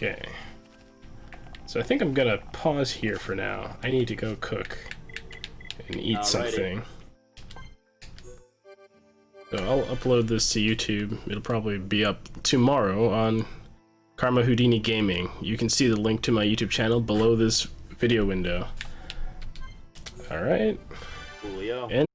Okay. So I think I'm gonna pause here for now. I need to go cook and eat something. So I'll upload this to YouTube. It'll probably be up tomorrow on Karma Houdini Gaming. You can see the link to my YouTube channel below this video window. Alright. Coolio. And